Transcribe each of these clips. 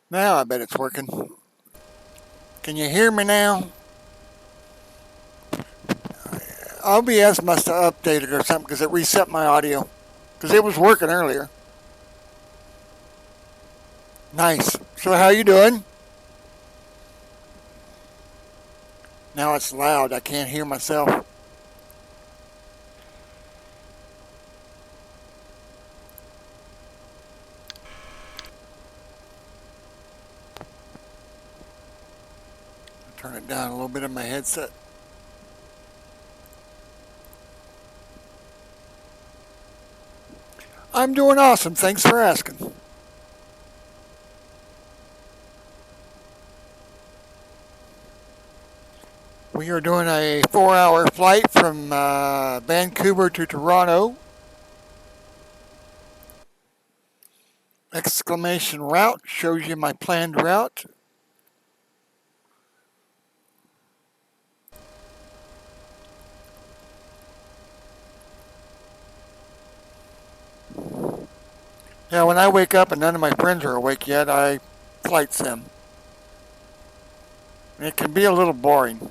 Now I bet it's working. Can you hear me now? OBS must have updated or something because it reset my audio. Because it was working earlier. Nice. So how you doing? Now it's loud. I can't hear myself. Turn it down a little bit on my headset. I'm doing awesome. Thanks for asking. We are doing a 4-hour flight from Vancouver to Toronto. Exclamation route shows you my planned route. Yeah, when I wake up and none of my friends are awake yet, I flight sim. It can be a little boring.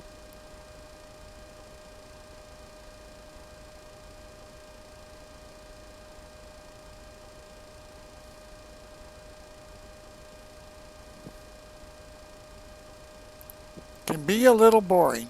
Can be a little boring.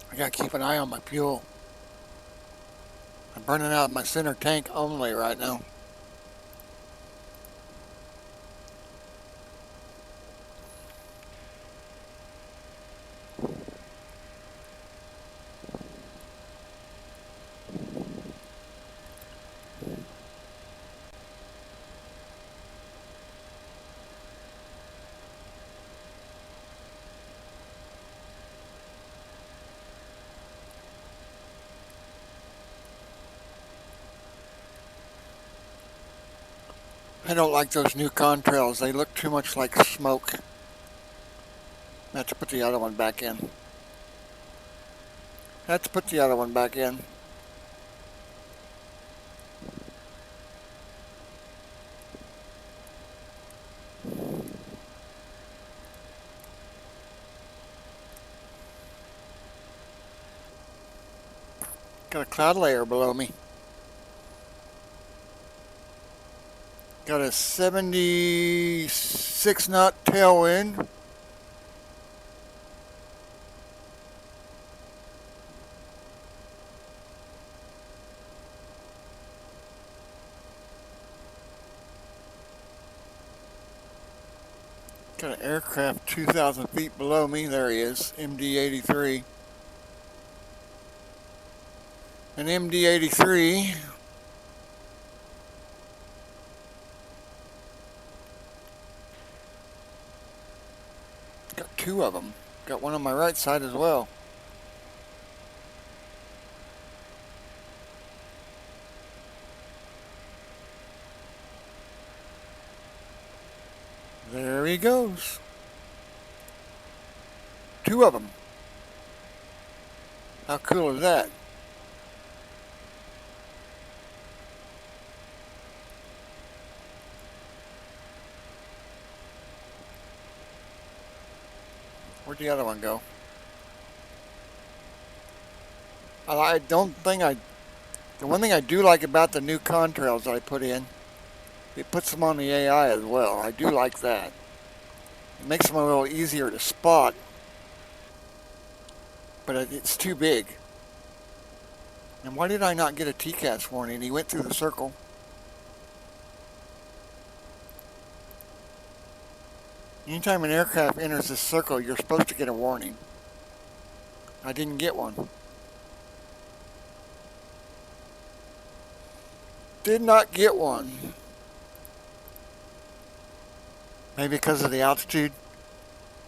I gotta keep an eye on my fuel. I'm burning out my center tank only right now. I don't like those new contrails. They look too much like smoke. I have to put the other one back in. I have to put the other one back in. Got a cloud layer below me. Got a 76 knot tailwind. Got an aircraft 2,000 feet below me. There he is, MD-83. An MD-83 got two of them. Got one on my right side as well. There he goes. Two of them. How cool is that? Where'd the other one go? I don't think the one thing I do like about the new contrails that I put in, it puts them on the AI as well. I do like that. It makes them a little easier to spot, but it's too big. And why did I not get a TCAS warning? He went through the circle. Anytime an aircraft enters this circle, you're supposed to get a warning. I didn't get one. Did not get one. Maybe because of the altitude,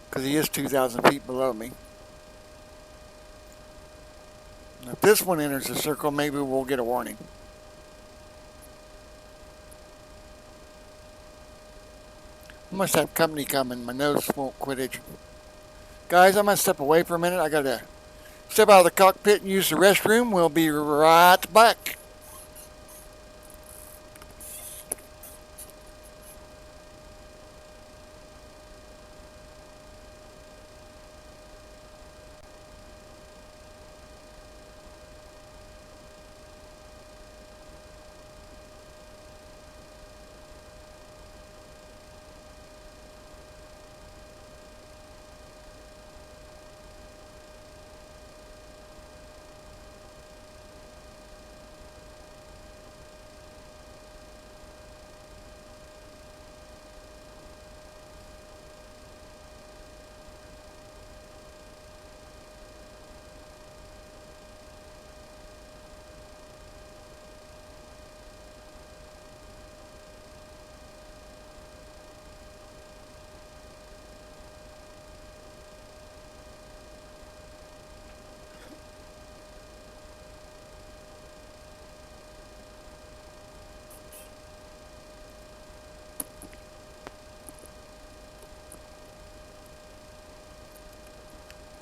because he is 2,000 feet below me. And if this one enters the circle, maybe we'll get a warning. I must have company coming. My nose won't quit itching. Guys, I'm going to step away for a minute. I got to step out of the cockpit and use the restroom. We'll be right back.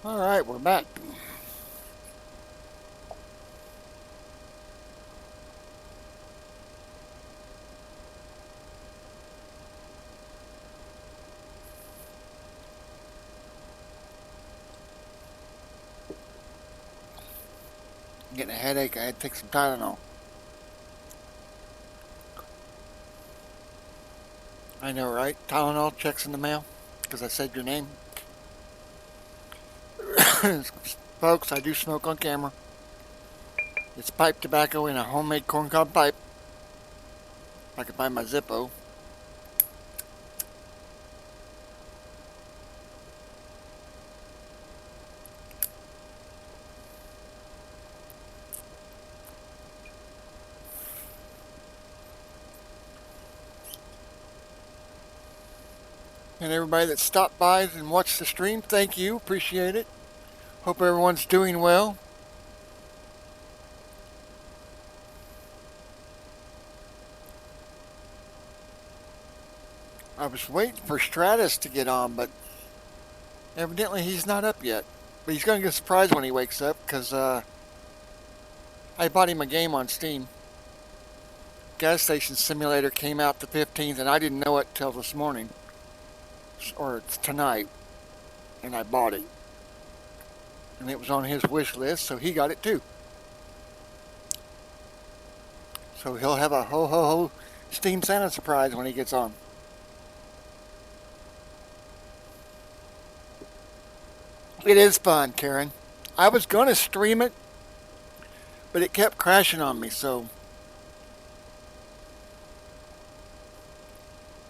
All right, we're back. I'm getting a headache. I had to take some Tylenol. I know, right? Tylenol checks in the mail because I said your name. Folks, I do smoke on camera. It's pipe tobacco in a homemade corncob pipe. If I can find my Zippo. And everybody that stopped by and watched the stream, thank you. Appreciate it. Hope everyone's doing well. I was waiting for Stratus to get on, but evidently he's not up yet. But he's going to get surprised when he wakes up because I bought him a game on Steam. Gas Station Simulator came out the 15th, and I didn't know it till this morning. Or it's tonight. And I bought it. And it was on his wish list, so he got it too. So he'll have a ho-ho-ho Steam Santa surprise when he gets on. It is fun, Karen. I was going to stream it, but it kept crashing on me, so.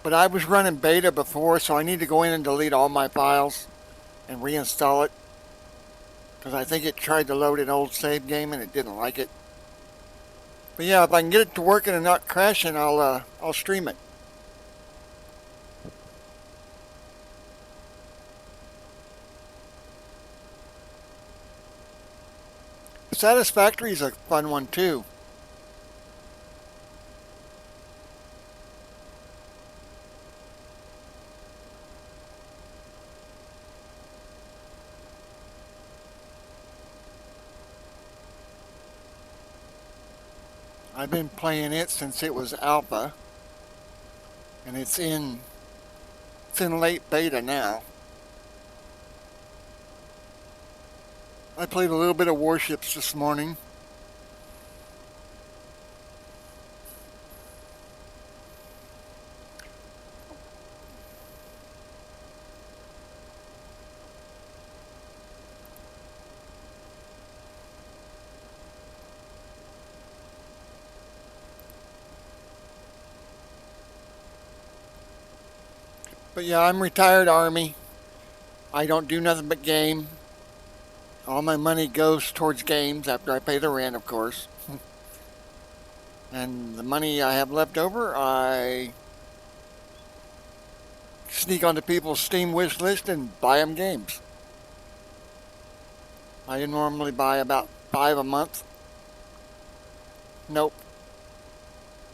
But I was running beta before, so I need to go in and delete all my files and reinstall it. Because I think it tried to load an old save game and it didn't like it. But yeah, if I can get it to working and not crashing, I'll stream it. Satisfactory is a fun one too. I've been playing it since it was alpha, and it's in late beta now. I played a little bit of Warships this morning. But yeah, I'm retired Army. I don't do nothing but game. All my money goes towards games after I pay the rent, of course. And the money I have left over, I sneak onto people's Steam wish list and buy them games. I normally buy about 5 a month. Nope,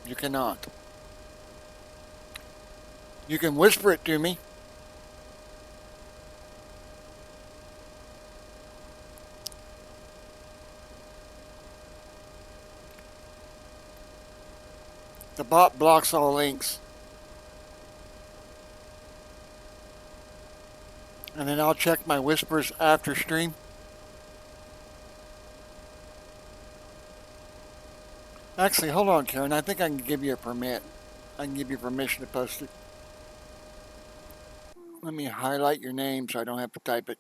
you cannot. You can whisper it to me. The bot blocks all links. And then I'll check my whispers after stream. Actually, hold on, Karen. I think I can give you a permit. I can give you permission to post it. Let me highlight your name so I don't have to type it.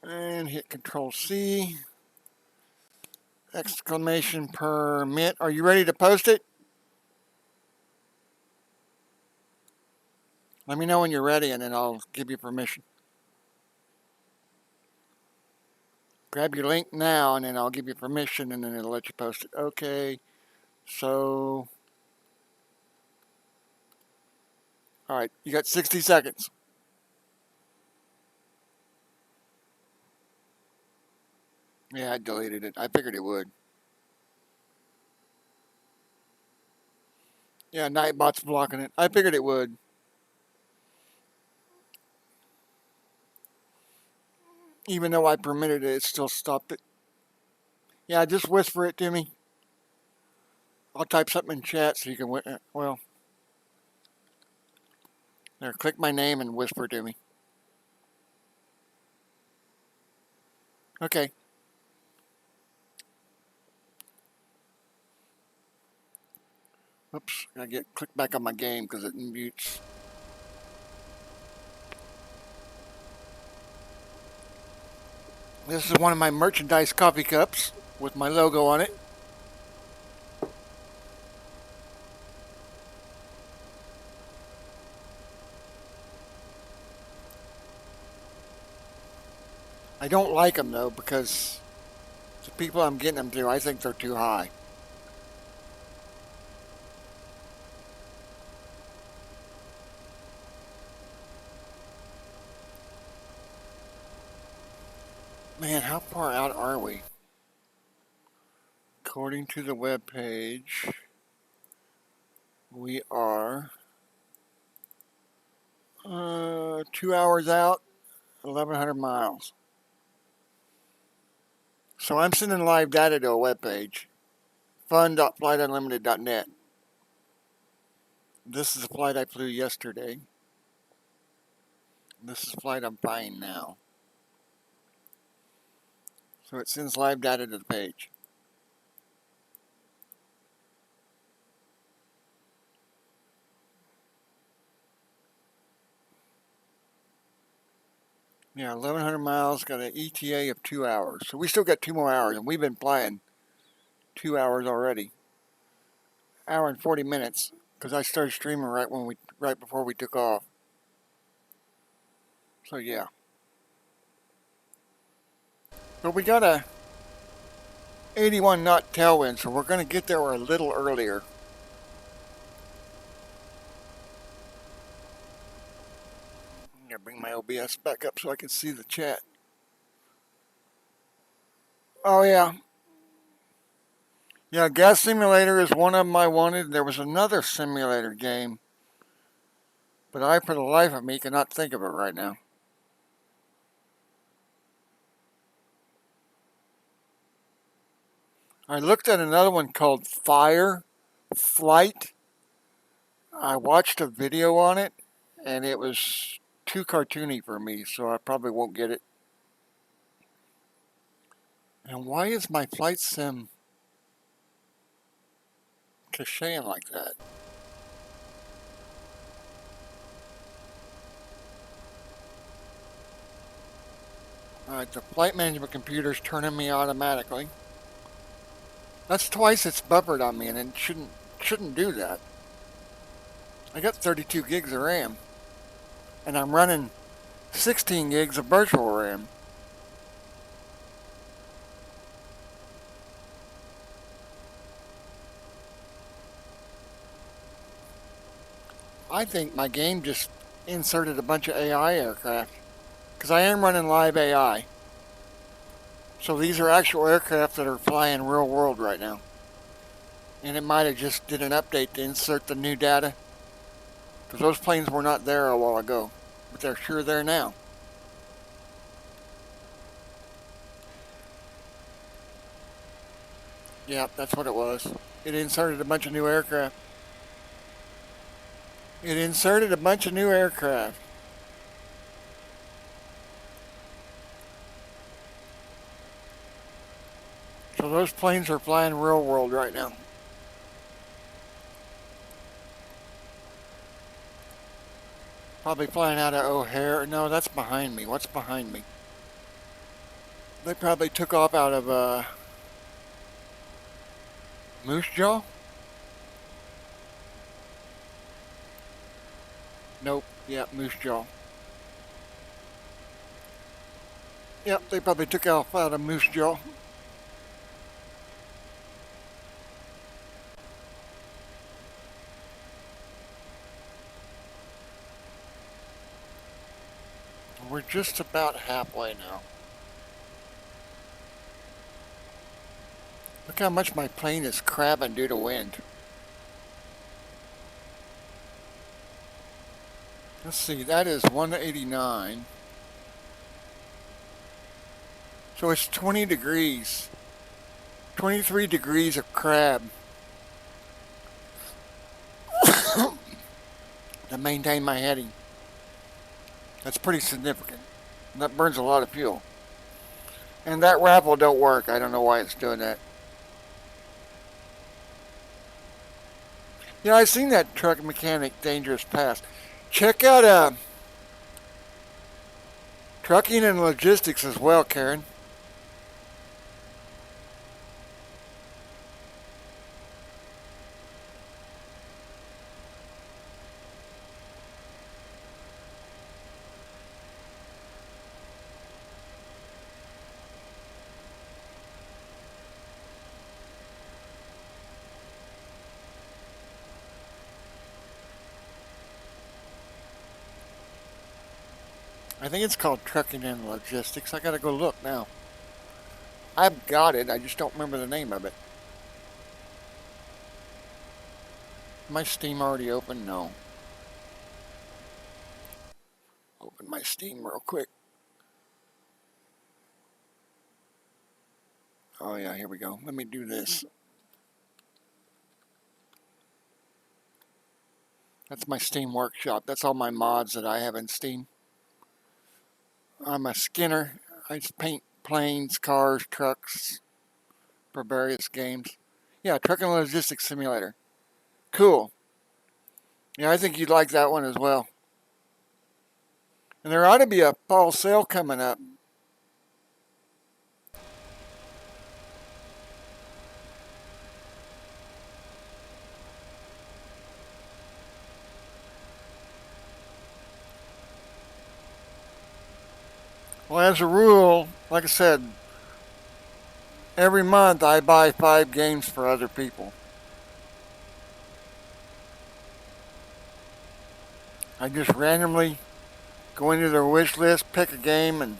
And hit Control C. Exclamation permit. Are you ready to post it? Let me know when you're ready and then I'll give you permission. Grab your link now and then I'll give you permission and then it'll let you post it. Okay, so... Alright, you got 60 seconds. Yeah, I deleted it. I figured it would. Yeah, Nightbot's blocking it. I figured it would. Even though I permitted it, it still stopped it. Yeah, just whisper it to me. I'll type something in chat so you can, well, there, click my name and whisper to me. Okay. Oops, I click back on my game because it mutes. This is one of my merchandise coffee cups with my logo on it. I don't like them though because the people I'm getting them to, I think they're too high. Man, how far out are we? According to the web page, we are 2 hours out, 1,100 miles. So I'm sending live data to a web page, fun.flightunlimited.net. This is a flight I flew yesterday. This is a flight I'm flying now. So it sends live data to the page. Yeah, 1,100 miles, got an ETA of 2 hours. So we still got 2 more hours, and we've been flying 2 hours already. Hour and 40 minutes, because I started streaming right before we took off. So yeah. But we got a 81 knot tailwind, so we're going to get there a little earlier. I'm going to bring my OBS back up so I can see the chat. Oh yeah. Yeah, Gas Simulator is one of them I wanted. There was another simulator game, but I, for the life of me, cannot think of it right now. I looked at another one called Fire Flight. I watched a video on it, and it was too cartoony for me, so I probably won't get it. And why is my flight sim caching like that? Alright, the flight management computer's turning me automatically. That's twice it's buffered on me, and it shouldn't do that. I got 32 gigs of RAM, and I'm running 16 gigs of virtual RAM. I think my game just inserted a bunch of AI aircraft. Because I am running live AI. So these are actual aircraft that are flying real world right now. And it might have just did an update to insert the new data. Because those planes were not there a while ago. But they're sure there now. Yeah, that's what it was. It inserted a bunch of new aircraft. It inserted a bunch of new aircraft. So those planes are flying real world right now. Probably flying out of O'Hare. No, that's behind me. What's behind me? They probably took off out of Moose Jaw? Nope. Yeah, Moose Jaw. Yep, they probably took off out of Moose Jaw. We're just about halfway now. Look how much my plane is crabbing due to wind. Let's see, that is 189. So it's 20 degrees. 23 degrees of crab to maintain my heading. That's pretty significant. That burns a lot of fuel. And that raffle don't work. I don't know why it's doing that. Yeah, I've seen that truck mechanic dangerous past. Check out trucking and logistics as well, Karen. I think it's called trucking and logistics. I gotta go look now. I've got it. I just don't remember the name of it. My Steam already open? No. Open my Steam real quick. Oh yeah, here we go. Let me do this. That's my Steam workshop. That's all my mods that I have in Steam. I'm a skinner. I just paint planes, cars, trucks for various games. Yeah, Truck and Logistics Simulator. Cool. Yeah, I think you'd like that one as well. And there ought to be a fall sale coming up. Well, as a rule, like I said, every month I buy 5 games for other people. I just randomly go into their wish list, pick a game, and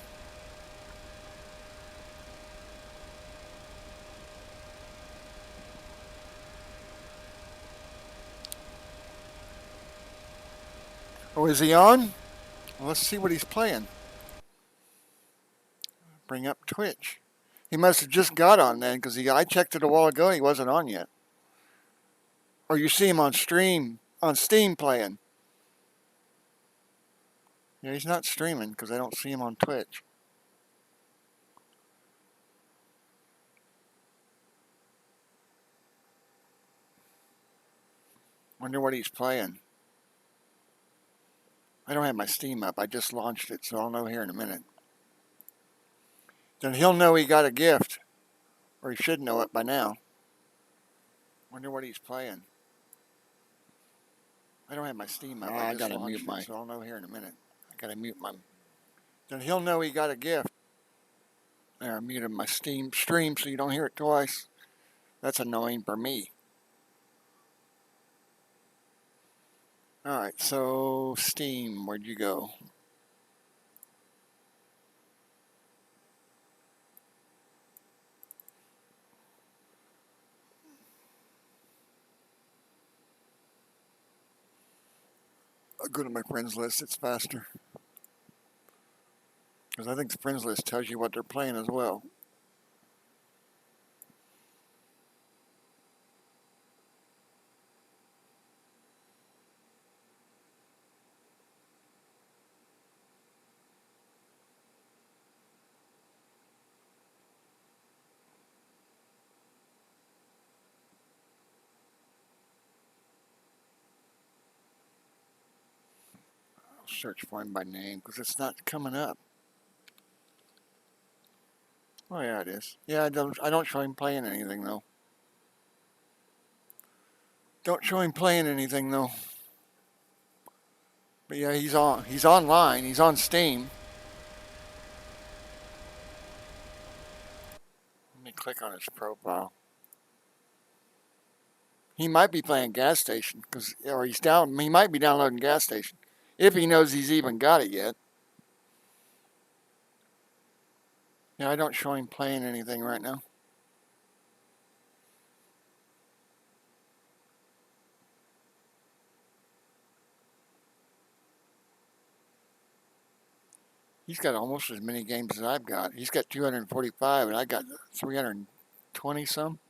oh, is he on? Well, let's see what he's playing. Bring up Twitch. He must have just got on then, because I checked it a while ago. He wasn't on yet. Or you see him on stream, on Steam playing. Yeah, he's not streaming because I don't see him on Twitch. Wonder what he's playing. I don't have my Steam up. I just launched it, so I'll know here in a minute. Then he'll know he got a gift. Or he should know it by now. Wonder what he's playing. I don't have my Steam up. I gotta mute my. So I'll know here in a minute. I gotta mute my. Then he'll know he got a gift. There, I muted my Steam stream so you don't hear it twice. That's annoying for me. Alright, so Steam, where'd you go? I'll go to my friends list, it's faster. Because I think the friends list tells you what they're playing as well. I'll search for him by name because it's not coming up. Oh yeah, it is. Yeah, I don't show him playing anything though. Don't show him playing anything though. But yeah, he's online, he's on Steam. Let me click on his profile. He might be playing Gas Station, or he might be downloading Gas Station, if he knows he's even got it yet. Yeah, I don't show him playing anything right now. He's got almost as many games as I've got. He's got 245, and I got 320 some.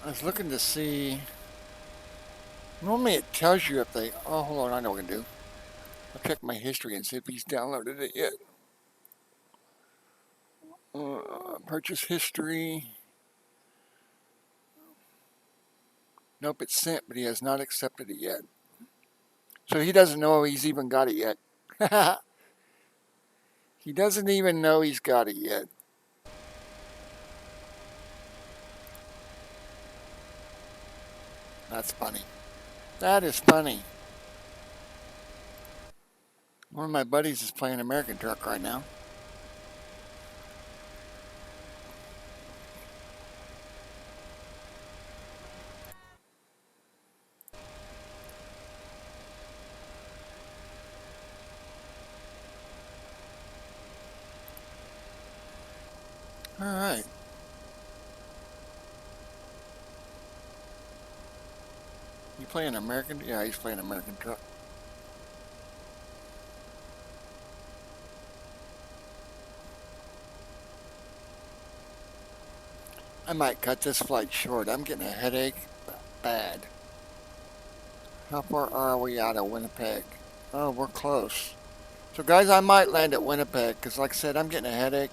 I was looking to see. Normally it tells you if they. Oh, hold on, I know what I can do. I'll check my history and see if he's downloaded it yet. Purchase history. Nope, it's sent, but he has not accepted it yet. So he doesn't know he's even got it yet. He doesn't even know he's got it yet. That's funny. That is funny. One of my buddies is playing American Truck right now. Alright. You playing American? Yeah, he's playing American Truck. I might cut this flight short. I'm getting a headache. Bad. How far are we out of Winnipeg? Oh, we're close. So guys, I might land at Winnipeg because like I said, I'm getting a headache.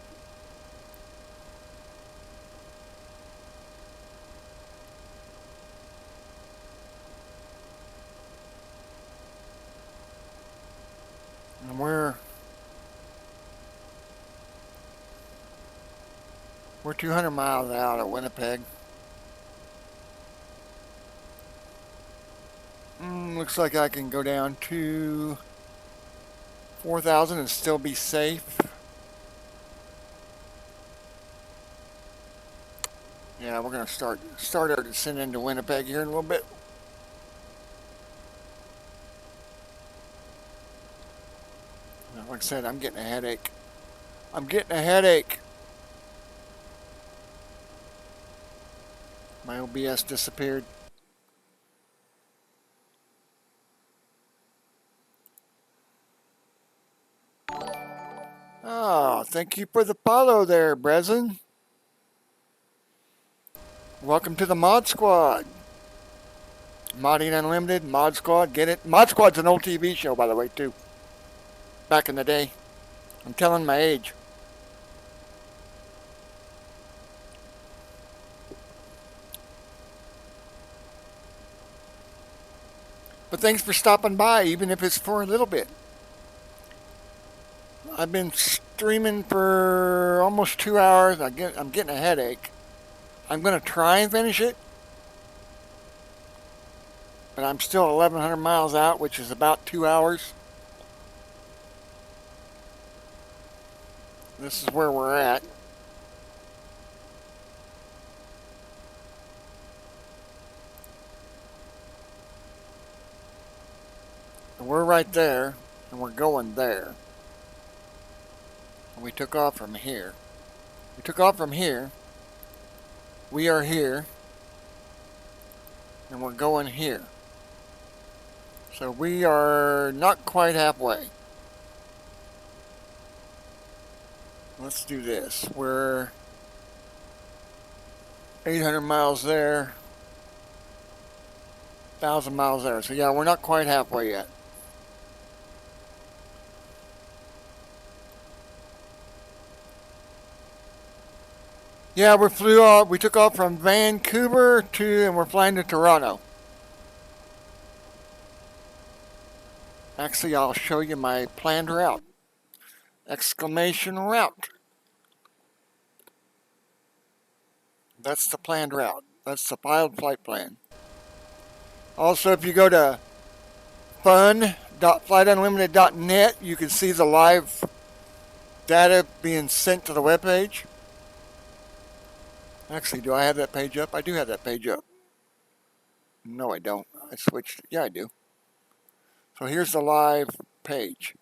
And we're 200 miles out of Winnipeg. Looks like I can go down to 4,000 and still be safe. Yeah, we're gonna start our descent into Winnipeg here in a little bit. Like I said, I'm getting a headache. I'm getting a headache. My OBS disappeared. Oh, thank you for the follow there, Brezen. Welcome to the Mod Squad. Modding Unlimited, Mod Squad, get it? Mod Squad's an old TV show, by the way, too. Back in the day. I'm telling my age. But thanks for stopping by, even if it's for a little bit. I've been streaming for almost 2 hours. I'm getting a headache. I'm going to try and finish it. but I'm still 1,100 miles out, which is about 2 hours. This is where we're at. And we're right there, and we're going there. And we took off from here. We took off from here. We are here, and we're going here. So we are not quite halfway. Let's do this. We're 800 miles there, 1,000 miles there. So yeah, we're not quite halfway yet. Yeah, we took off from Vancouver and we're flying to Toronto. Actually, I'll show you my planned route. Exclamation route. That's the planned route. That's the filed flight plan. Also, if you go to fun.flightunlimited.net, you can see the live data being sent to the webpage. Actually, do I have that page up? I do have that page up. No, I don't. I switched. Yeah, I do. So here's the live page.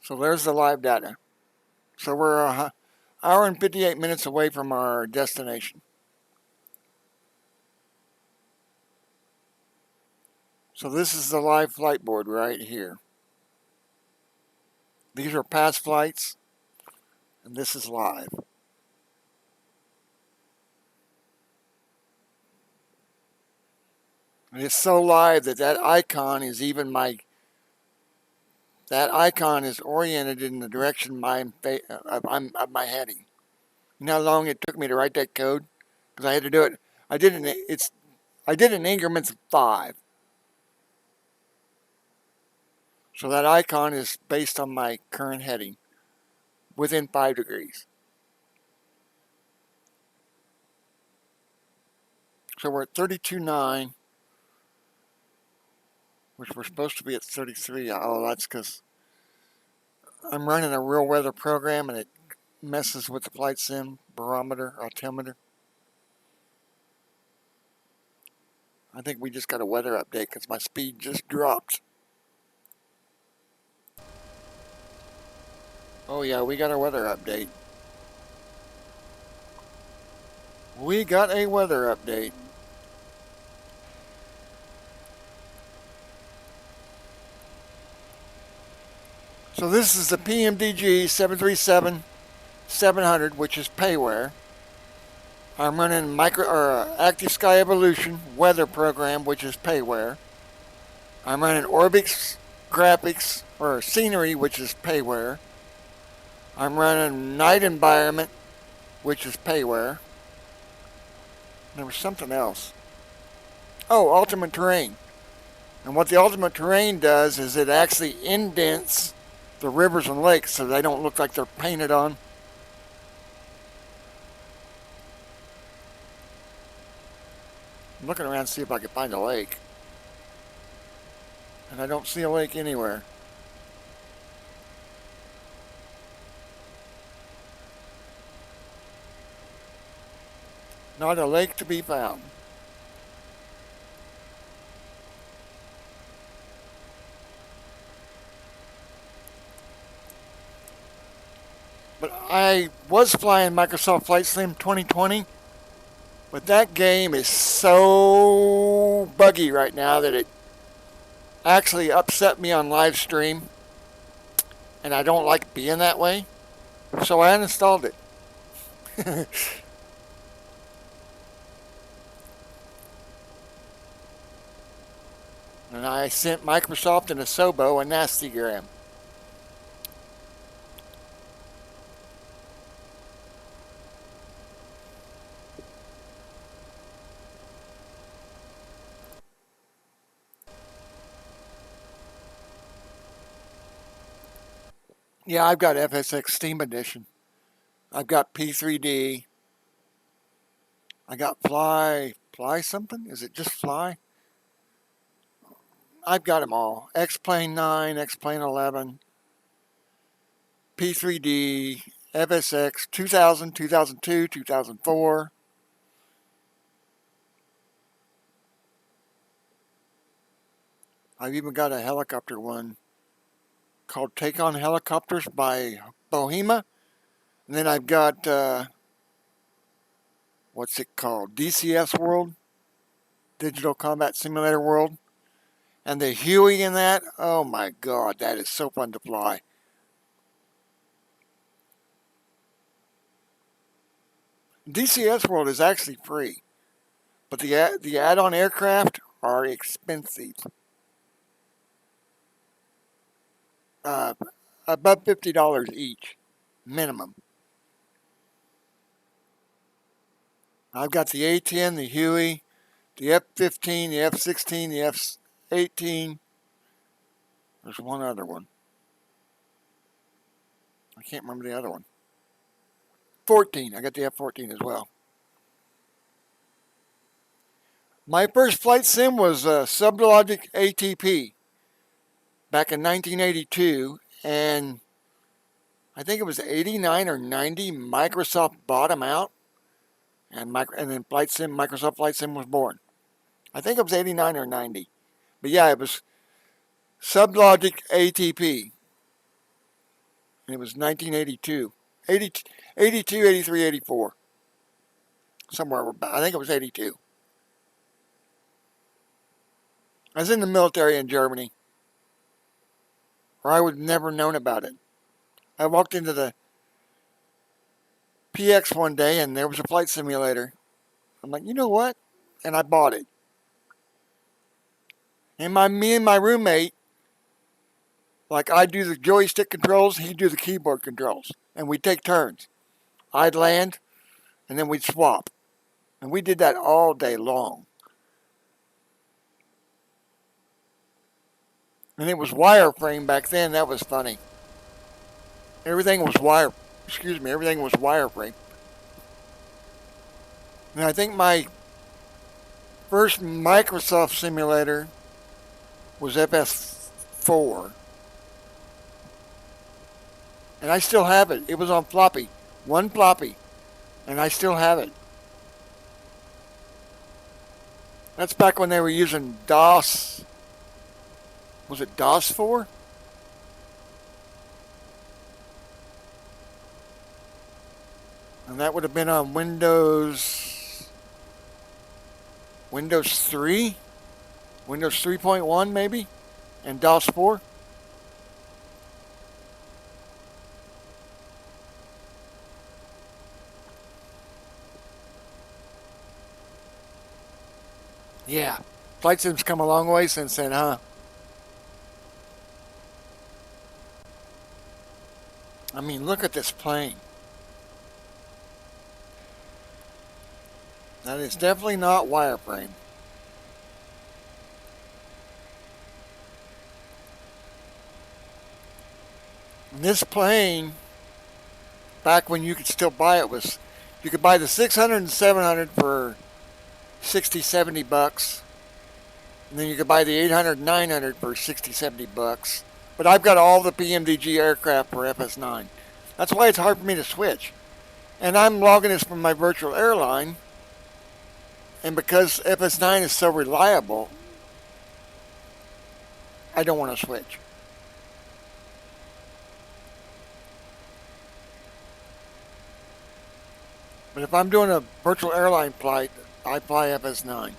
So there's the live data. So we're an hour and 58 minutes away from our destination. So this is the live flight board right here. These are past flights, and this is live. And it's so live that icon is that icon is oriented in the direction of my heading. You know how long it took me to write that code? Because I had to do it. I did it in increments of 5. So that icon is based on my current heading, within 5 degrees. So we're at 32.9, which we're supposed to be at 33. Oh, that's because I'm running a real weather program and it messes with the flight sim barometer, altimeter. I think we just got a weather update because my speed just dropped. Oh yeah, we got a weather update. We got a weather update. So this is the Pmdg 737-700, which is payware. I'm running Active Sky Evolution weather program, which is payware. I'm running Orbix graphics or scenery, which is payware. I'm running night environment, which is payware. There was something else. Oh, ultimate terrain. And what the ultimate terrain does is it actually indents the rivers and lakes so they don't look like they're painted on. I'm looking around to see if I can find a lake. And I don't see a lake anywhere. Not a lake to be found. But I was flying Microsoft Flight Sim 2020, but that game is so buggy right now that it actually upset me on live stream, and I don't like being that way, so I uninstalled it. And I sent Microsoft and Asobo a nastygram. Yeah, I've got FSX Steam Edition. I've got P3D. I got fly something? Is it just fly? I've got them all. X-Plane 9, X-Plane 11, P3D, FSX 2000, 2002, 2004. I've even got a helicopter one called Take On Helicopters by Bohema. And then I've got, what's it called? DCS World, Digital Combat Simulator World. And the Huey in that, oh my God, that is so fun to fly. DCS World is actually free, but the add-on aircraft are expensive. Above $50 each, minimum. I've got the A-10, the Huey, the F-15, the F-16, the F-18. There's one other one. I can't remember the other one. 14. I got the F-14 as well. My first flight sim was Cyvr-Cyyz ATP back in 1982, and I think it was 89 or 90. Microsoft bought them out, and then Microsoft Flight Sim was born. I think it was 89 or 90. But yeah, it was Cyvr-Cyyz ATP. And it was 1982. 82, 83, 84. Somewhere, I think it was 82. I was in the military in Germany, or I would have never known about it. I walked into the PX one day and there was a flight simulator. I'm like, you know what? And I bought it. And me and my roommate, like I do the joystick controls, he'd do the keyboard controls. And we'd take turns. I'd land, and then we'd swap. And we did that all day long. And it was wireframe back then. That was funny. Everything was everything was wireframe. And I think my first Microsoft simulator was FS4. And I still have it. It was on floppy. One floppy. And I still have it. That's back when they were using DOS. Was it DOS 4? And that would have been on Windows 3? Windows 3.1 maybe? And DOS 4? Yeah. Flight sim's come a long way since then, huh? I mean, look at this plane. That is definitely not wireframe. And this plane, back when you could still buy it, you could buy the 600 and 700 for 60, 70 bucks. And then you could buy the 800 and 900 for 60, 70 bucks. But I've got all the Pmdg aircraft for FS9. That's why it's hard for me to switch. And I'm logging this from my virtual airline. And because FS9 is so reliable, I don't want to switch. But if I'm doing a virtual airline flight, I fly FS9.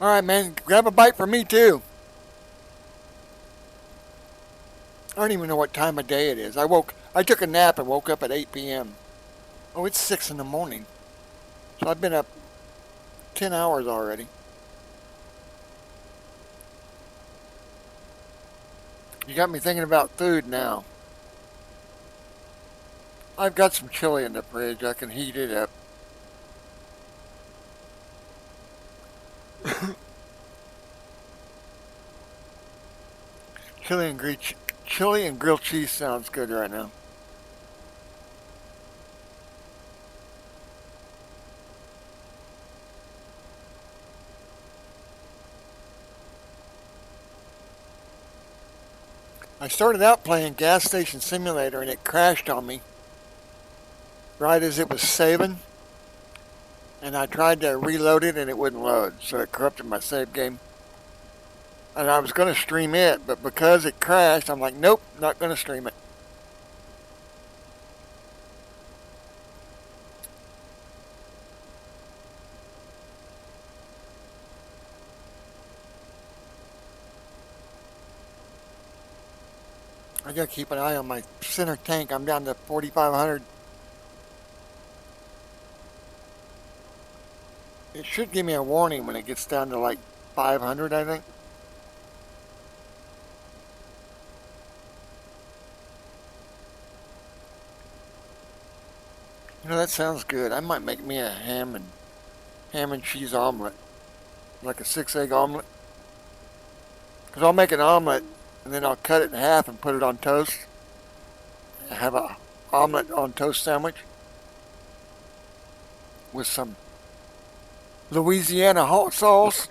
Alright, man, grab a bite for me too. I don't even know what time of day it is. I took a nap and woke up at 8 p.m. Oh, it's 6 in the morning. So I've been up 10 hours already. You got me thinking about food now. I've got some chili in the fridge. I can heat it up. chili chili and grilled cheese sounds good right now. I started out playing Gas Station Simulator and it crashed on me right as it was saving. And I tried to reload it and it wouldn't load, so it corrupted my save game. And I was going to stream it, but because it crashed, I'm like, nope, not going to stream it. I gotta keep an eye on my center tank. I'm down to 4,500. It should give me a warning when it gets down to like 500, I think. You know, that sounds good. I might make me a ham and cheese omelet, like a 6-egg omelet. Because I'll make an omelet and then I'll cut it in half and put it on toast. I have a omelet on toast sandwich with some Louisiana hot sauce.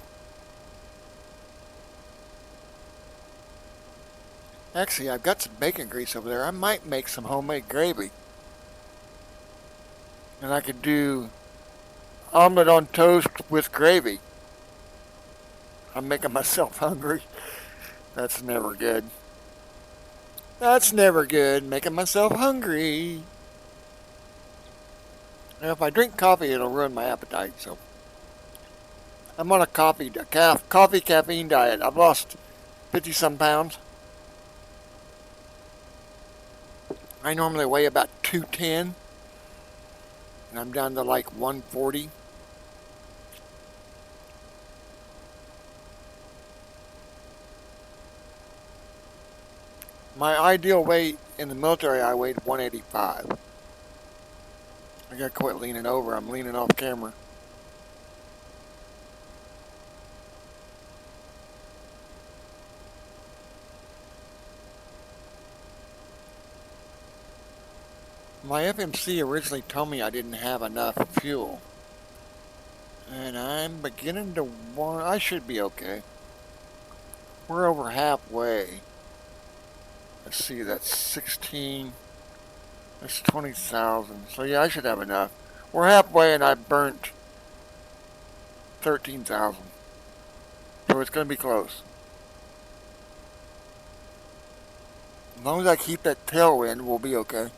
Actually, I've got some bacon grease over there. I might make some homemade gravy. And I could do omelet on toast with gravy. I'm making myself hungry. That's never good. That's never good, making myself hungry. Now, if I drink coffee, it'll ruin my appetite, so. I'm on a coffee caffeine diet. I've lost 50-some pounds. I normally weigh about 210, and I'm down to like 140. My ideal weight in the military, I weighed 185. I gotta quit leaning over. I'm leaning off camera. My FMC originally told me I didn't have enough fuel. And I'm beginning to want... I should be okay. We're over halfway. Let's see, that's 16. That's 20,000. So yeah, I should have enough. We're halfway and I burnt 13,000. So it's going to be close. As long as I keep that tailwind, we'll be okay.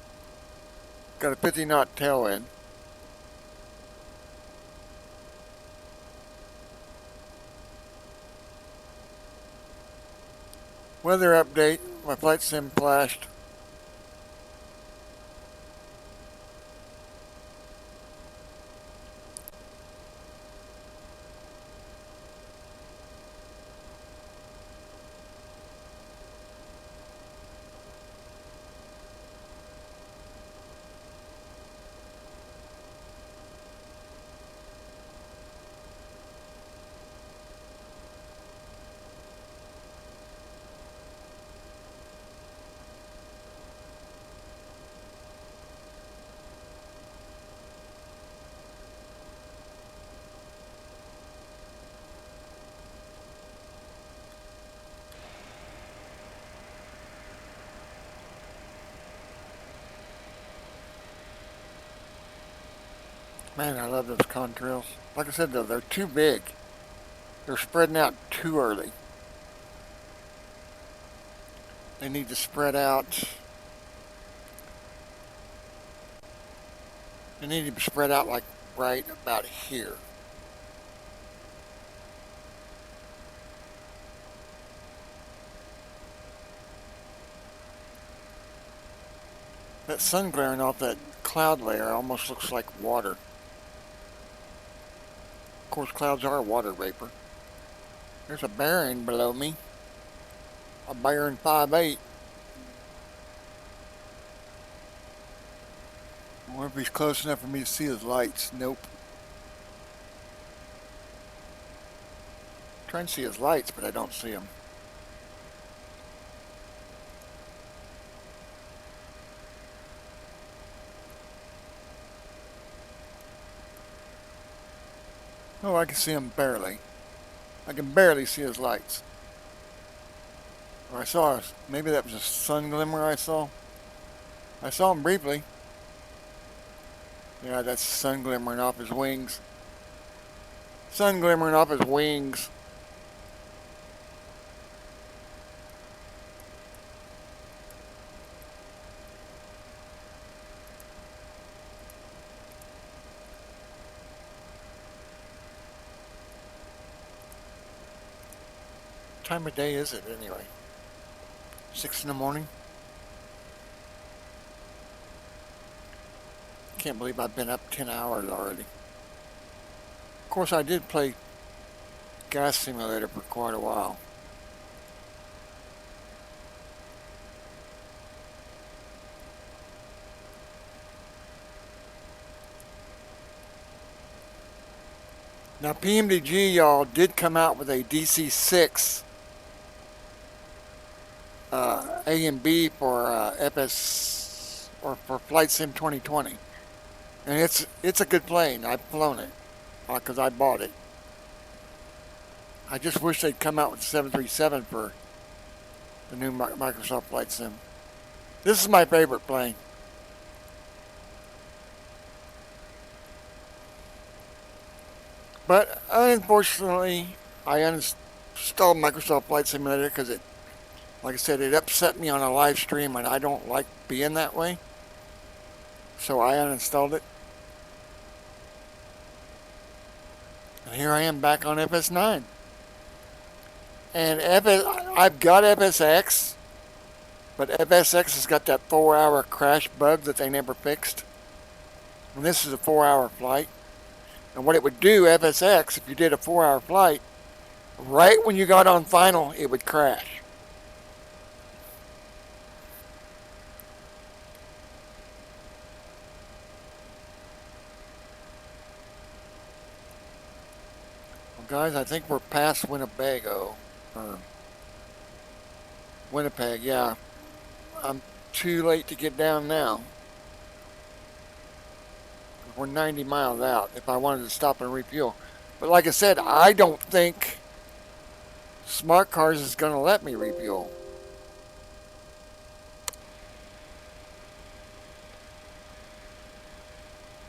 Got a 50-knot tailwind. Weather update. My flight sim flashed. Man, I love those contrails. Like I said, though, they're too big. They're spreading out too early. They need to spread out. They need to be spread out like right about here. That sun glaring off that cloud layer almost looks like water. Of course, clouds are water vapor. There's a bearing below me. A bearing 5'8". I wonder if he's close enough for me to see his lights. Nope. I'm trying to see his lights, but I don't see them. Oh, I can see him barely. I can barely see his lights. Or I saw, maybe that was a sun glimmer I saw. I saw him briefly. Yeah, that's sun glimmering off his wings. Sun glimmering off his wings. What time of day is it anyway? 6 in the morning? Can't believe I've been up 10 hours already. Of course, I did play Gas Simulator for quite a while. Now, Pmdg, y'all, did come out with a DC6 A and B for FS or for Flight Sim 2020, and it's a good plane. I've flown it because I bought it. I just wish they'd come out with the 737 for the new Microsoft Flight Sim. This is my favorite plane. But unfortunately, I uninstalled Microsoft Flight Simulator because it, like I said, it upset me on a live stream, and I don't like being that way. So I uninstalled it. And here I am back on FS9. And I've got FSX, but FSX has got that 4-hour crash bug that they never fixed. And this is a 4-hour flight. And what it would do, FSX, if you did a 4-hour flight, right when you got on final, it would crash. Well, guys, I think we're past Winnebago. Or Winnipeg, yeah. I'm too late to get down now. We're 90 miles out if I wanted to stop and refuel. But like I said, I don't think Smart Cars is going to let me refuel.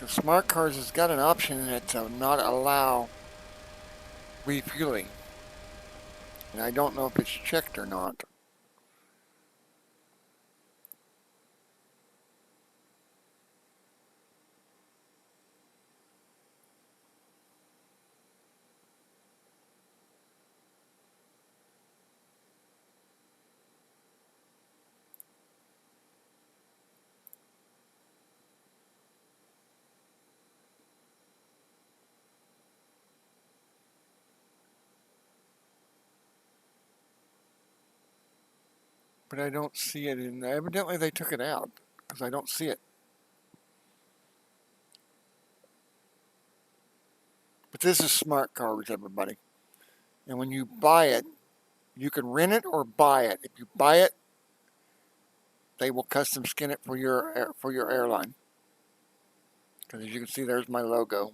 The Smart Cars has got an option in it to not allow refueling. And I don't know if it's checked or not. But I don't see it in there. Evidently they took it out because I don't see it. But this is Smart Cars, everybody. And when you buy it, you can rent it or buy it. If you buy it, they will custom skin it for your airline. Because as you can see, there's my logo.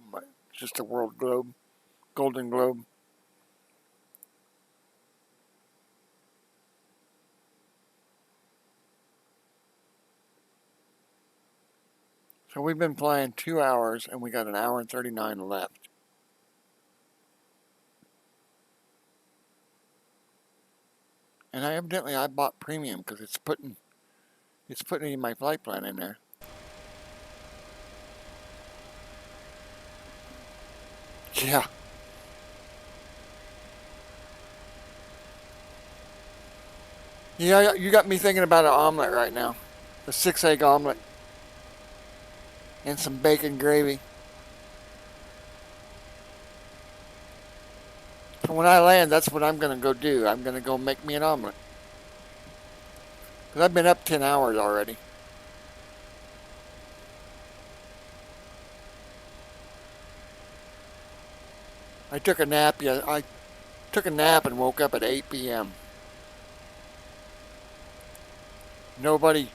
It's just a world globe, golden globe. So we've been flying 2 hours, and we got an hour and 39 left. And I bought premium because it's putting my flight plan in there. Yeah. Yeah, you got me thinking about an omelet right now. A 6-egg omelet. And some bacon gravy. So when I land, that's what I'm going to go do. I'm going to go make me an omelet. Because I've been up 10 hours already. I took a nap. Yeah, I took a nap and woke up at 8 p.m. Nobody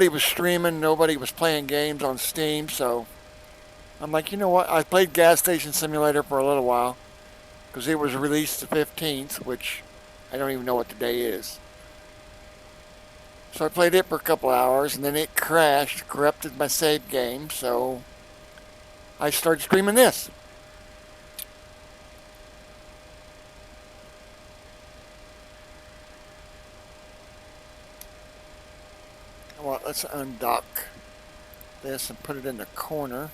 was streaming. Nobody was playing games on Steam. So I'm like, you know what? I played Gas Station Simulator for a little while because it was released the 15th, which I don't even know what the day is. So I played it for a couple hours, and then it crashed, corrupted my save game, so I started streaming this. Well, let's undock this and put it in the corner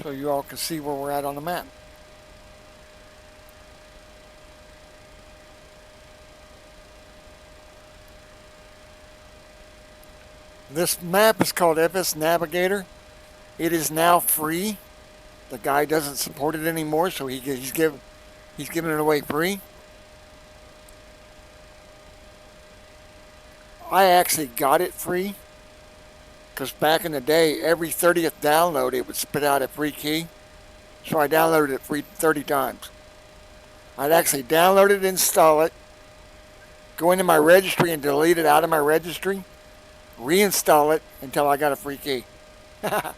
so you all can see where we're at on the map. This map is called FS Navigator. It is now free. The guy doesn't support it anymore, so he's giving it away free. I actually got it free because back in the day, every 30th download, it would spit out a free key. So I downloaded it free 30 times. I'd actually download it, install it, go into my registry and delete it out of my registry, reinstall it until I got a free key. But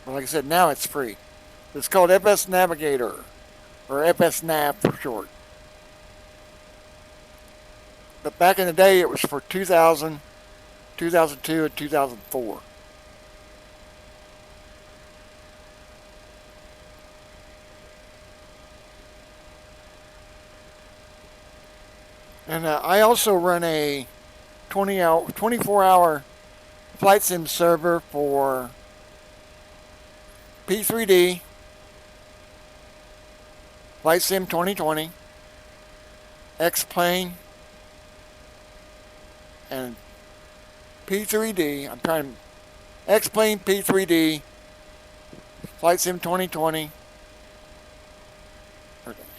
like I said, now it's free. It's called FS Navigator, or FS Nav for short. But back in the day, it was for 2000, 2002, and 2004. And I also run a 24-hour flight sim server for P3D, Flight Sim 2020, X-Plane, and P3D. I'm trying X-Plane, P3D, Flight Sim 2020,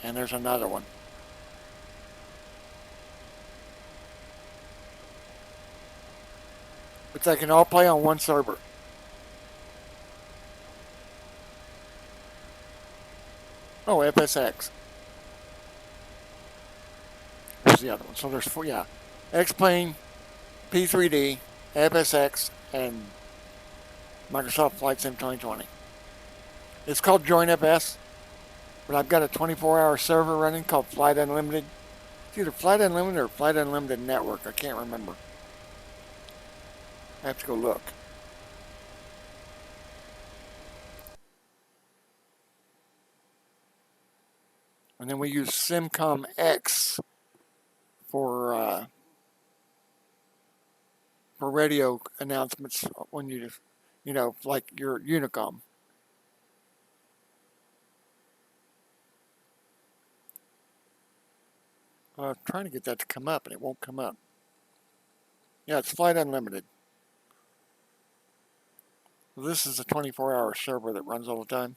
and there's another one. But they can all play on one server. Oh, FSX. Where's the other one? So there's four, yeah. X-Plane, P3D, FSX, and Microsoft Flight Sim 2020. It's called Join FS, but I've got a 24-hour server running called Flight Unlimited. It's either Flight Unlimited or Flight Unlimited Network. I can't remember. I have to go look. And then we use Simcom X for radio announcements when you know, like your Unicom. I'm trying to get that to come up, and it won't come up. Yeah, it's Flight Unlimited. This is a 24-hour server that runs all the time.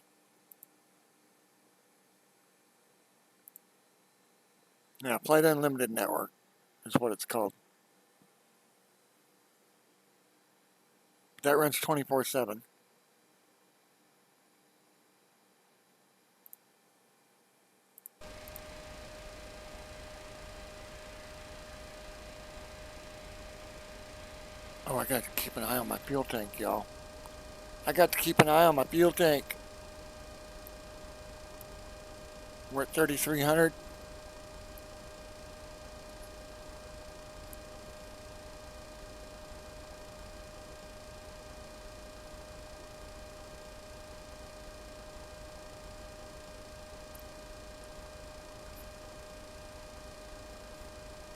Yeah, Flight Unlimited Network is what it's called. That runs 24/7. Oh, I got to keep an eye on my fuel tank, y'all. I got to keep an eye on my fuel tank. We're at 3,300.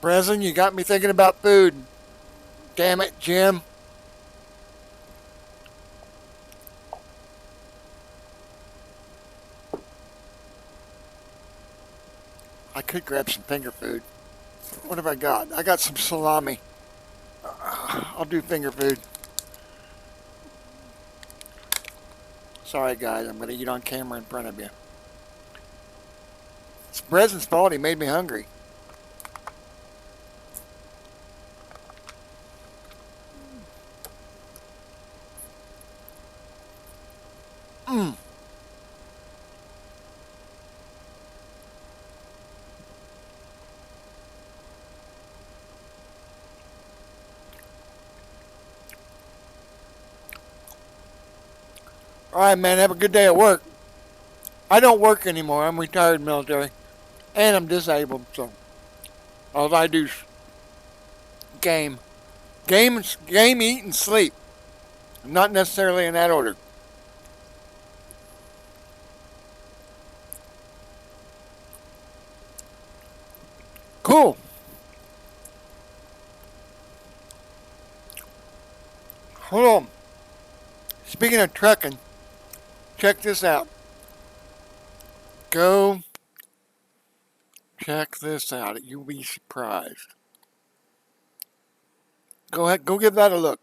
Breslin, you got me thinking about food. Damn it, Jim. I could grab some finger food. What have I got? I got some salami. I'll do finger food. Sorry, guys. I'm going to eat on camera in front of you. It's Breslin's fault. He made me hungry. Alright, man, have a good day at work. I don't work anymore. I'm retired military. And I'm disabled, so all I do is game. Game, eat, and sleep. Not necessarily in that order. Cool. Hold on. Speaking of trucking, check this out. Go check this out. You'll be surprised. Go ahead, go give that a look.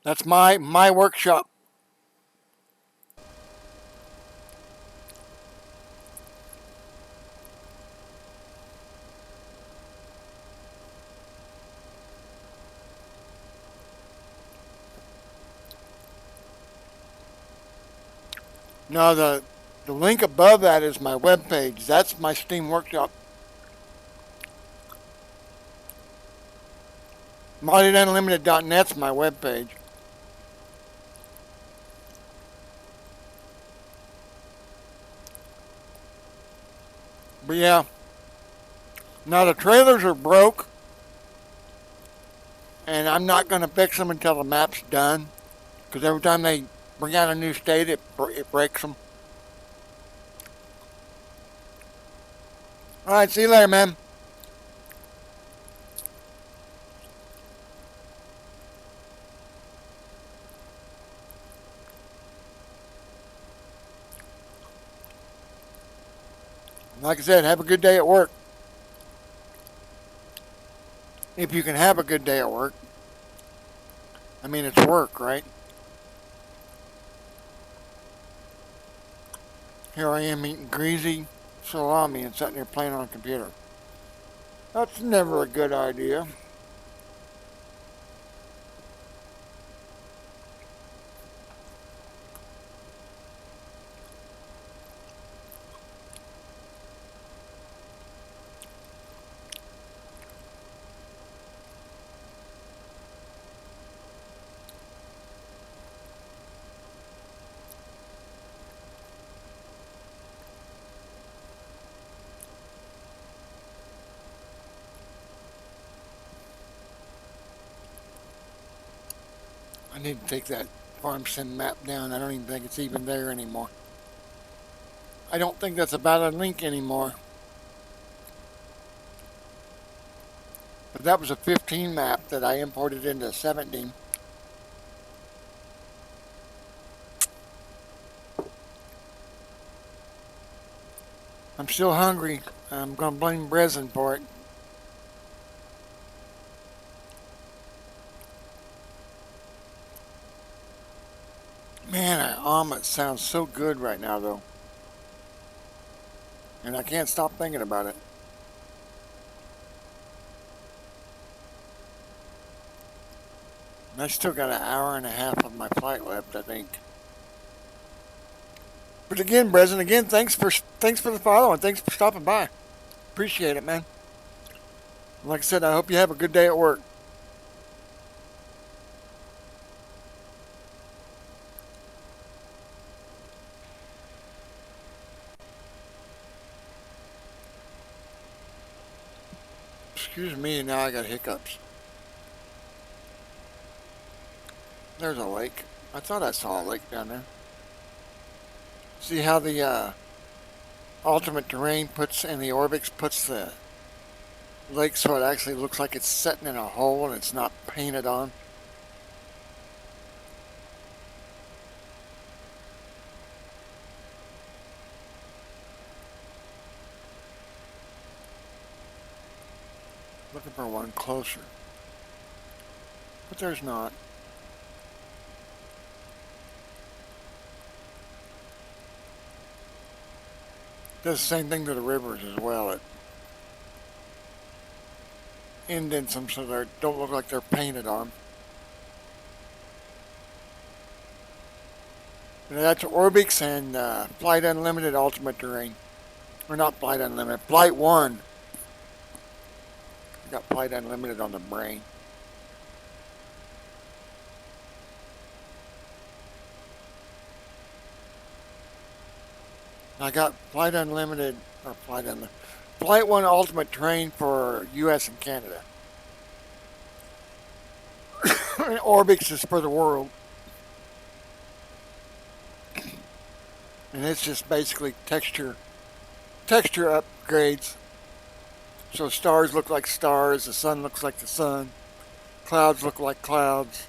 That's my workshop. No, the link above that is my webpage. That's my Steam workshop. ModdedUnlimited.net's my webpage. But yeah. Now the trailers are broke. And I'm not going to fix them until the map's done. Because every time they bring out a new state, it breaks them. Alright, see you later, man. Like I said, have a good day at work. If you can have a good day at work. I mean, it's work, right? Here I am eating greasy salami and sitting there playing on a computer. That's never a good idea. I need to take that farm sim map down. I don't even think it's even there anymore. I don't think that's about a link anymore. But that was a 15 map that I imported into 17. I'm still hungry. I'm going to blame Breslin for it. Man, that omelet sounds so good right now, though. And I can't stop thinking about it. And I still got an hour and a half of my flight left, I think. But again, Breslin, thanks for the follow and thanks for stopping by. Appreciate it, man. Like I said, I hope you have a good day at work. Excuse me, now I got hiccups. There's a lake. I thought I saw a lake down there. See how the ultimate terrain puts and the Orbix puts the lake so it actually looks like it's sitting in a hole and it's not painted on? Looking for one closer. But there's not. Does the same thing to the rivers as well. It indents them so they don't look like they're painted on. And that's Orbix and Flight Unlimited Ultimate Terrain. Or not Flight Unlimited, Flight 1. I got Flight Unlimited on the brain. I got Flight Unlimited, or Flight 1 Ultimate Train for US and Canada. And Orbix is for the world. And it's just basically texture upgrades. So stars look like stars, the sun looks like the sun, clouds look like clouds.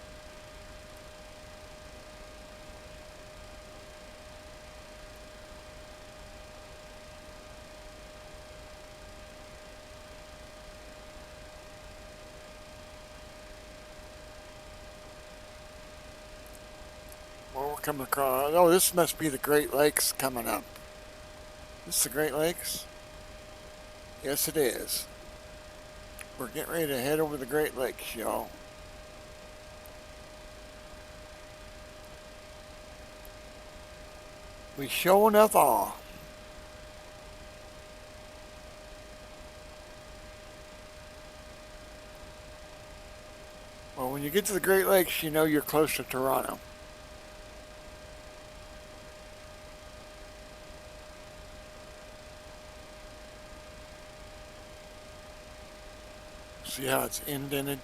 Well, we're coming across, oh, this must be the Great Lakes coming up. This is the Great Lakes? Yes, it is. We're getting ready to head over the Great Lakes, y'all. We show enough awe. Well, when you get to the Great Lakes, you know you're close to Toronto. See how it's indented?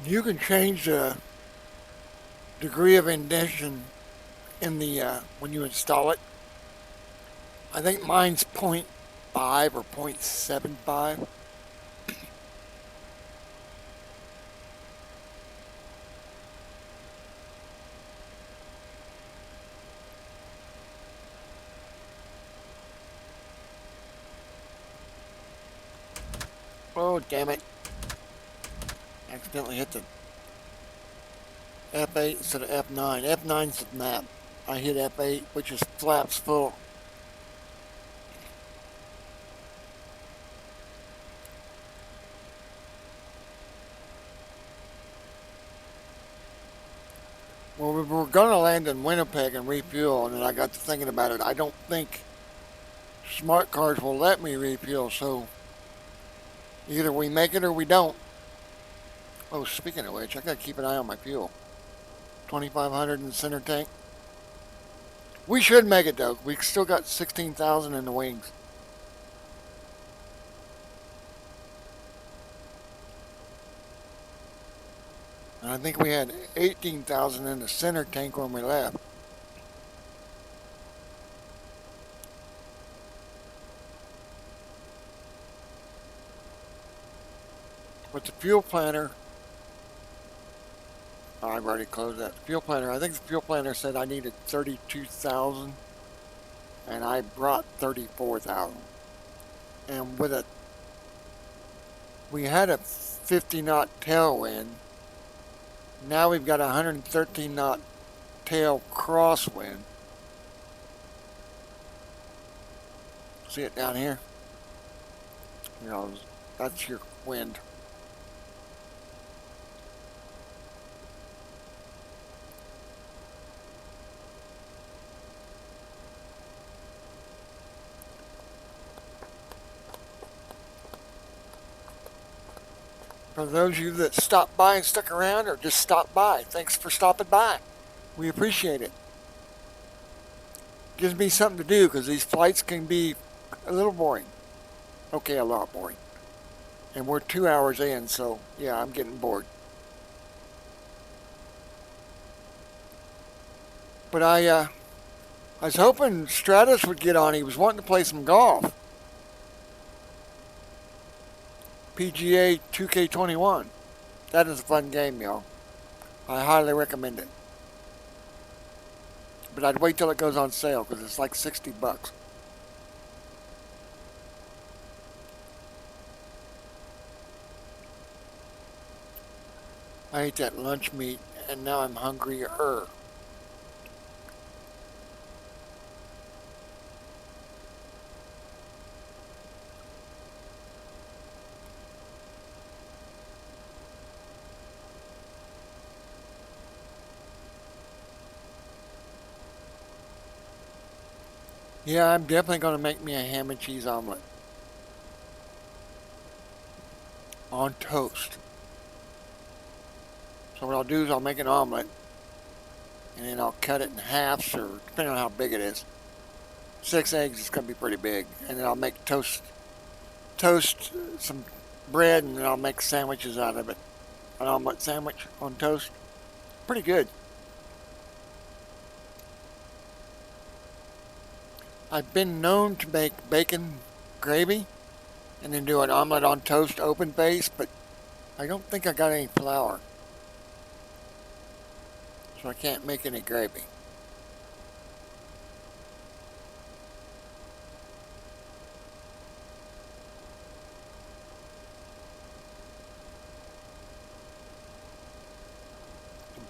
You can change the degree of indentation in the when you install it. I think mine's 0.5 or 0.75. Oh, damn it. Accidentally hit the F8 instead of F9. F9's the map. I hit F8, which is flaps full. Well, we were going to land in Winnipeg and refuel, and then I got to thinking about it. I don't think smart cars will let me refuel, so either we make it or we don't. Oh, speaking of which, I gotta keep an eye on my fuel. 2,500 in the center tank. We should make it though. We still got 16,000 in the wings. And I think we had 18,000 in the center tank when we left. But the fuel planner, I've already closed that. Fuel planner, I think the fuel planner said I needed 32,000 and I brought 34,000. And with it, we had a 50 knot tailwind. Now we've got a 113 knot tail crosswind. See it down here? You know, that's your wind. For those of you that stopped by and stuck around or just stopped by, thanks for stopping by. We appreciate it. Gives me something to do because these flights can be a little boring. Okay, a lot boring. And we're 2 hours in, so yeah, I'm getting bored. But I was hoping Stratus would get on. He was wanting to play some golf. PGA 2K21. That is a fun game, y'all. I highly recommend it. But I'd wait till it goes on sale because it's like 60 bucks. I ate that lunch meat and now I'm hungrier. Yeah, I'm definitely going to make me a ham and cheese omelet. On toast. So what I'll do is I'll make an omelet, and then I'll cut it in halves, or depending on how big it is. 6 eggs is going to be pretty big. And then I'll make toast some bread, and then I'll make sandwiches out of it. An omelet sandwich on toast. Pretty good. I've been known to make bacon gravy and then do an omelet on toast open face, but I don't think I got any flour, so I can't make any gravy.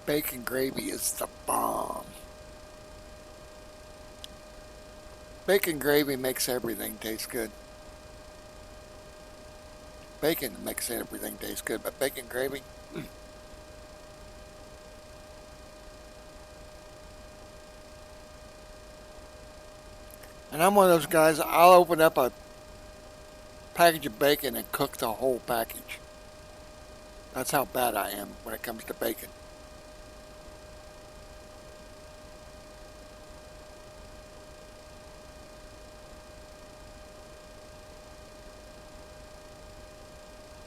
Bacon gravy is the bomb. Bacon gravy makes everything taste good. Bacon makes everything taste good, but bacon gravy? And I'm one of those guys, I'll open up a package of bacon and cook the whole package. That's how bad I am when it comes to bacon.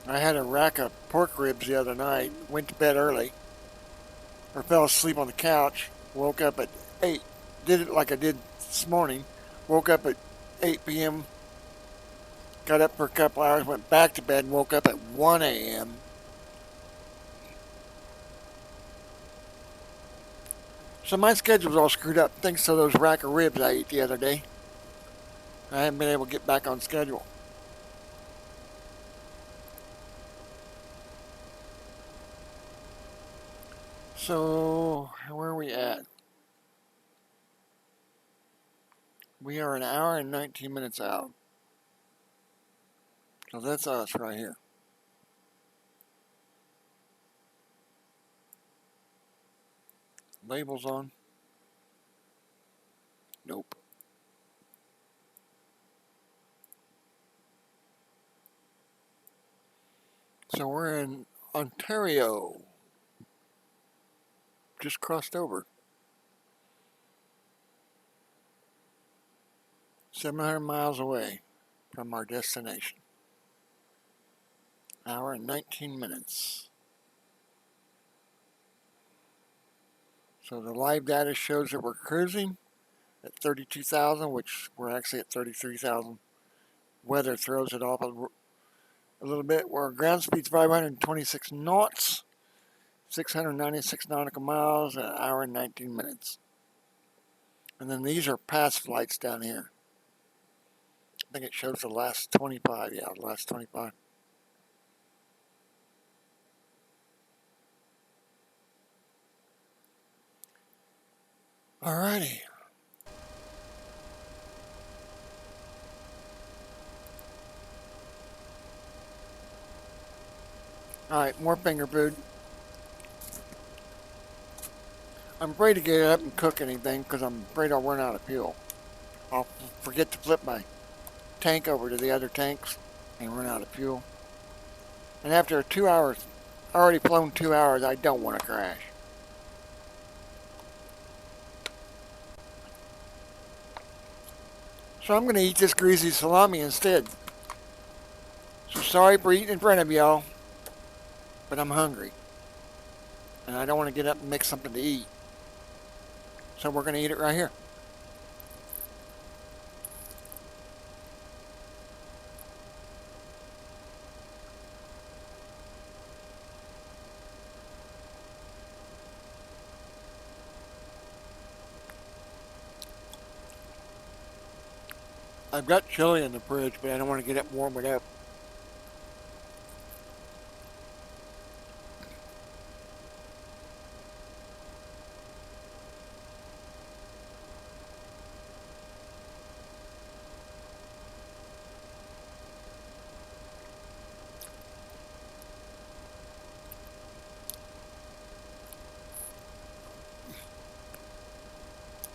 I had a rack of pork ribs the other night, went to bed early, or fell asleep on the couch, woke up at 8, did it like I did this morning, woke up at 8 p.m., got up for a couple hours, went back to bed, and woke up at 1 a.m. So my schedule's all screwed up thanks to those rack of ribs I ate the other day. I haven't been able to get back on schedule. So, where are we at? We are an hour and 19 minutes out. So that's us right here. Labels on? Nope. So we're in Ontario. Just crossed over. 700 miles away from our destination. Hour and 19 minutes. So the live data shows that we're cruising at 32,000, which we're actually at 33,000. Weather throws it off a little bit. Our ground speed's 526 knots, 696 nautical miles, an hour and 19 minutes. And then these are past flights down here. I think it shows the last 25. Yeah, the last 25. Alrighty. Alright, more finger food. I'm afraid to get up and cook anything because I'm afraid I'll run out of fuel. I'll forget to flip my tank over to the other tanks and run out of fuel. And after 2 hours, already flown 2 hours, I don't want to crash. So I'm going to eat this greasy salami instead. So sorry for eating in front of y'all, but I'm hungry. And I don't want to get up and make something to eat. So we're going to eat it right here. I've got chili in the fridge, but I don't want to get up and warm it up.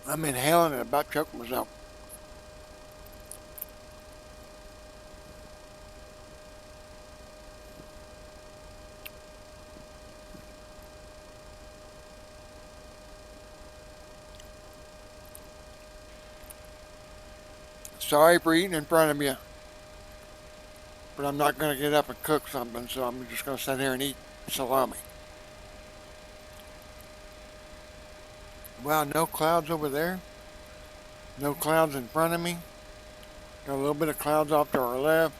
I'm inhaling and about choking myself. Sorry for eating in front of you, but I'm not going to get up and cook something, so I'm just going to sit here and eat salami. Wow, no clouds over there. No clouds in front of me. Got a little bit of clouds off to our left.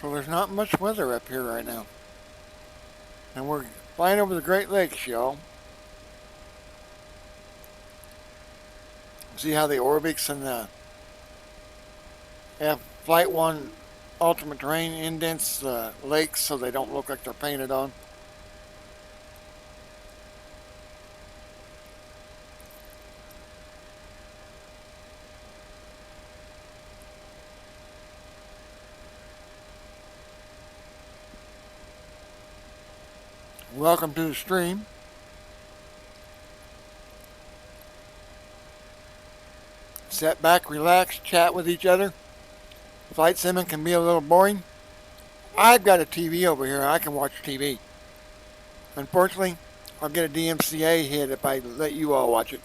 So there's not much weather up here right now. And we're flying over the Great Lakes, y'all. See how the Orbix and the Flight 1 Ultimate Terrain indents the lakes so they don't look like they're painted on. Welcome to the stream. Sit back, relax, chat with each other. Flight simming can be a little boring. I've got a TV over here. I can watch TV. Unfortunately, I'll get a DMCA hit if I let you all watch it.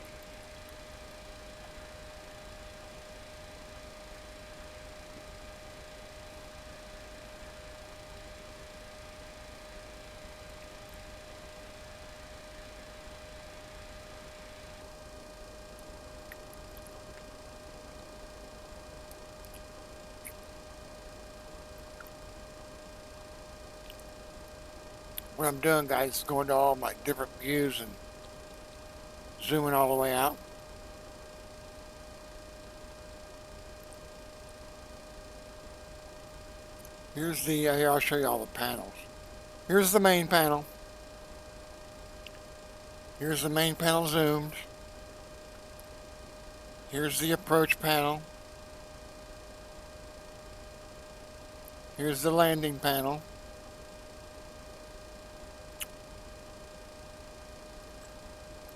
What I'm doing, guys, is going to all my different views and zooming all the way out. Here's the, here I'll show you all the panels. Here's the main panel. Here's the main panel zoomed. Here's the approach panel. Here's the landing panel.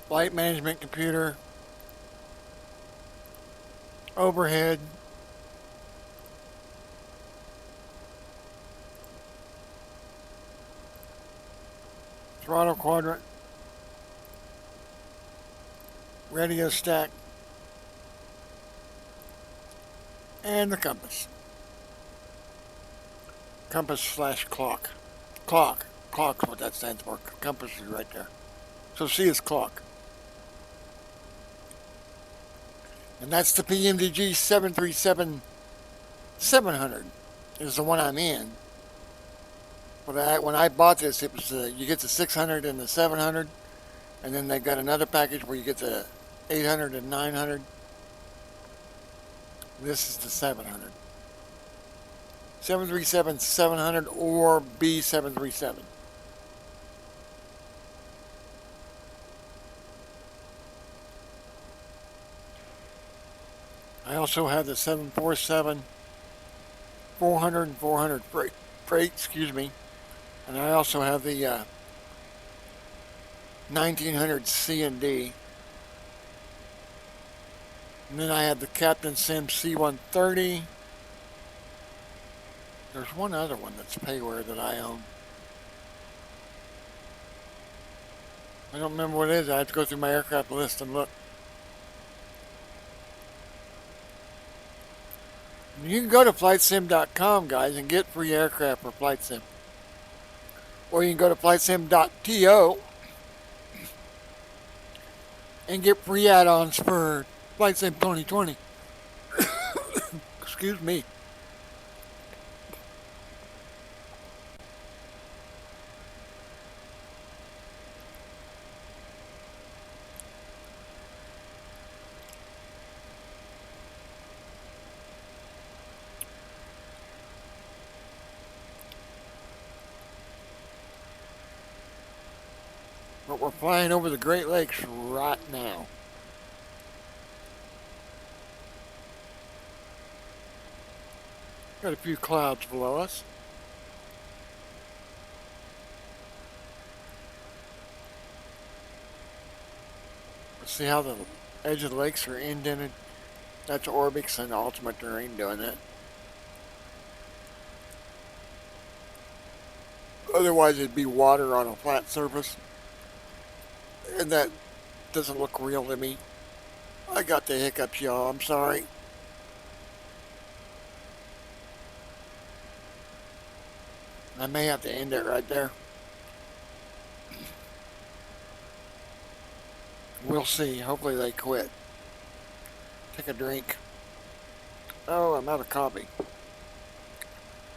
Flight management computer. Overhead. Throttle quadrant. Radio stack. And the compass. Compass / clock. Clock. Clock's what that stands for. Compass is right there. So C is clock. And that's the Pmdg 737-700 is the one I'm in. But when I bought this, it was you get the 600 and the 700, and then they've got another package where you get the 800 and 900. This is the 700. 737-700 or B737. I also have the 747 400 and 400 freight, excuse me. And I also have the 1900 C&D. And then I have the Captain Sim C-130. There's one other one that's payware that I own. I don't remember what it is. I have to go through my aircraft list and look. You can go to flightsim.com, guys, and get free aircraft for Flight Sim. Or you can go to flightsim.to and get free add-ons for Flight Sim 2020. Excuse me. But we're flying over the Great Lakes right now. Got a few clouds below us. Let's see how the edge of the lakes are indented. That's Orbix and Ultimate Terrain doing it. Otherwise it'd be water on a flat surface. And that doesn't look real to me. I got the hiccups, y'all. I'm sorry. I may have to end it right there. We'll see. Hopefully they quit. Take a drink. Oh, I'm out of coffee.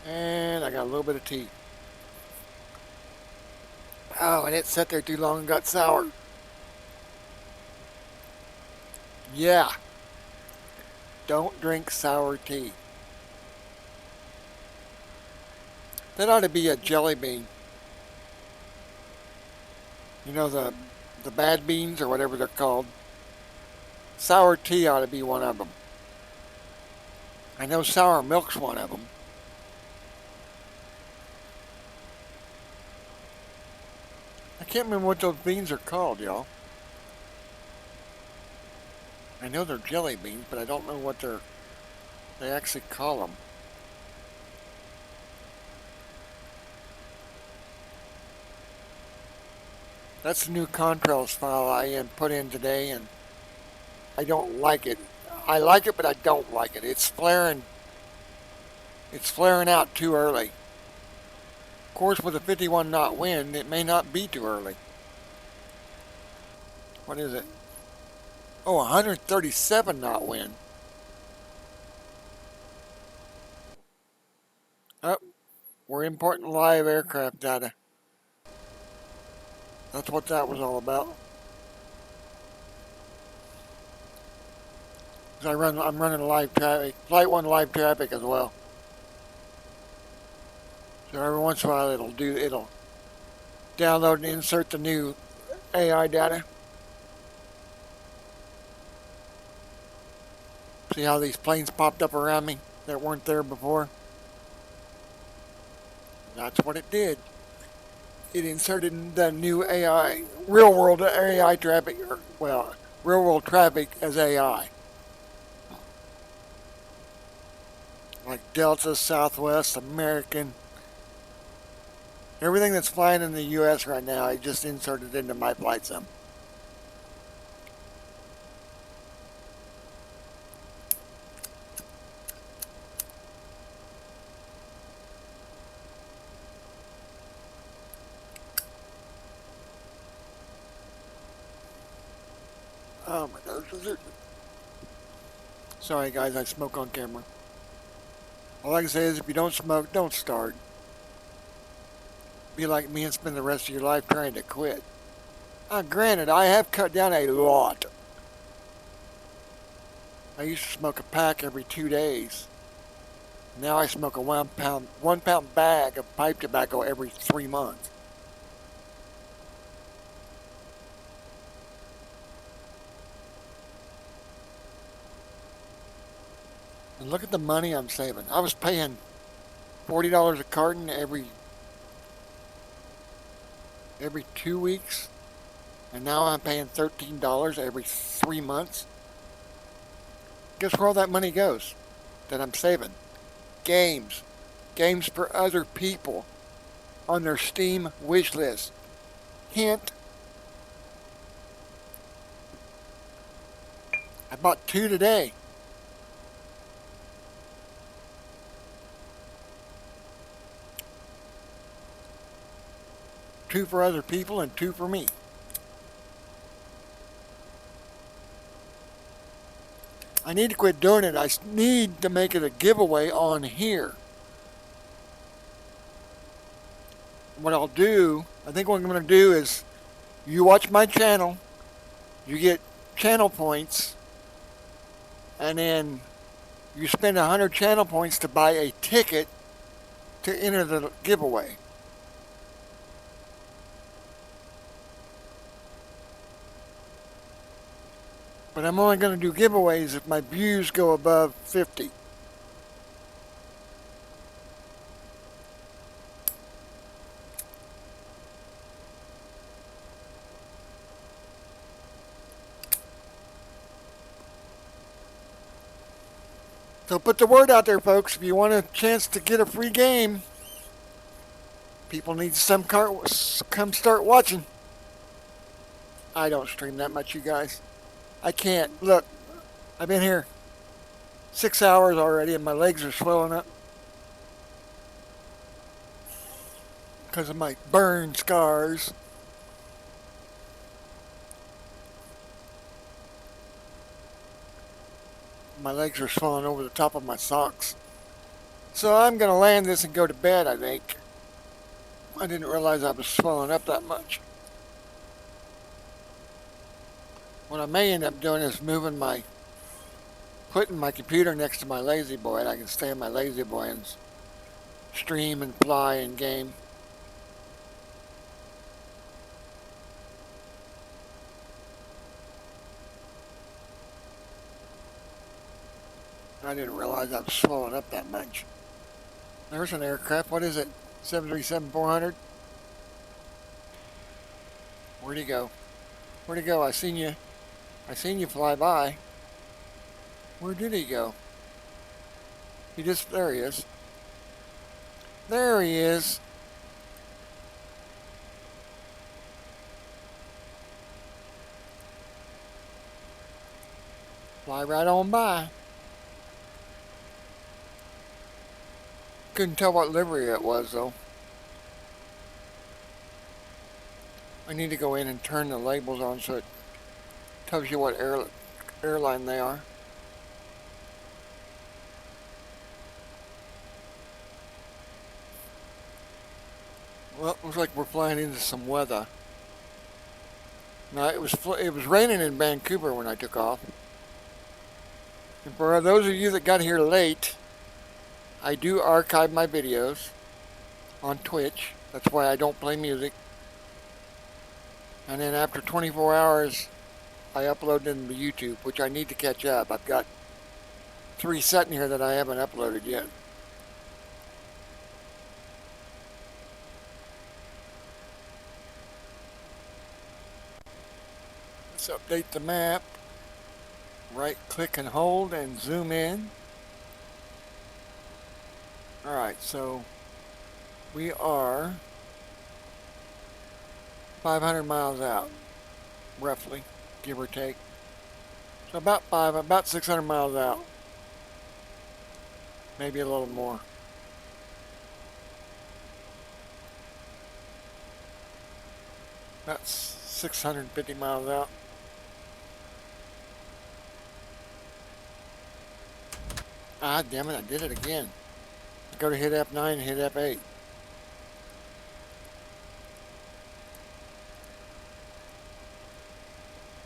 And I got a little bit of tea. Oh, and it sat there too long and got sour. Yeah. Don't drink sour tea. That ought to be a jelly bean. You know, the bad beans or whatever they're called. Sour tea ought to be one of them. I know sour milk's one of them. I can't remember what those beans are called, y'all. I know they're jelly beans, but I don't know what they actually call them. That's the new contrails file I put in today, and I don't like it. I like it, but I don't like it. It's flaring out too early. Of course, with a 51 knot wind, it may not be too early. What is it? Oh, 137 knot wind. Oh, we're importing live aircraft data. That's what that was all about. I'm running live traffic, Flight 1 live traffic as well. So every once in a while it'll download and insert the new AI data. See how these planes popped up around me that weren't there before? That's what it did. It inserted the new AI, real world AI traffic, well, real world traffic as AI. Like Delta, Southwest, American. Everything that's flying in the US right now, I just inserted into my flight sim. Oh my gosh. Sorry guys, I smoke on camera. All I can say is if you don't smoke, don't start. Be like me and spend the rest of your life trying to quit. Granted, I have cut down a lot. I used to smoke a pack every 2 days. Now I smoke a 1 pound bag of pipe tobacco every 3 months. And look at the money I'm saving. I was paying $40 a carton every 2 weeks. And now I'm paying $13 every 3 months. Guess where all that money goes that I'm saving? Games. Games for other people on their Steam wish list. Hint. I bought 2 today. Two for other people and 2 for me. I need to quit doing it. I need to make it a giveaway on here. What I'll do, I think what I'm going to do is, you watch my channel, you get channel points, and then you spend 100 channel points to buy a ticket to enter the giveaway. But I'm only going to do giveaways if my views go above 50. So put the word out there, folks. If you want a chance to get a free game, people need to come start watching. I don't stream that much, you guys. I can't. Look, I've been here 6 hours already and my legs are swelling up because of my burn scars. My legs are swelling over the top of my socks. So I'm going to land this and go to bed, I think. I didn't realize I was swelling up that much. What I may end up doing is putting my computer next to my Lazy Boy, and I can stay on my Lazy Boy and stream and fly and game. I didn't realize I was swelling up that much. There's an aircraft. What is it? 737-400? Where'd he go? Where'd he go? I seen you fly by. Where did he go? There he is. There he is. Fly right on by. Couldn't tell what livery it was, though. I need to go in and turn the labels on so it tells you what airline they are. Well, it looks like we're flying into some weather. Now, it was raining in Vancouver when I took off. And for those of you that got here late, I do archive my videos on Twitch. That's why I don't play music. And then after 24 hours, I upload them to YouTube, which I need to catch up. I've got 3 sitting here that I haven't uploaded yet. Let's update the map. Right click and hold and zoom in. Alright, so we are 500 miles out, roughly, give or take. So about 600 miles out. Maybe a little more. That's 650 miles out. Ah, damn it, I did it again. Go to hit F9 and hit F8.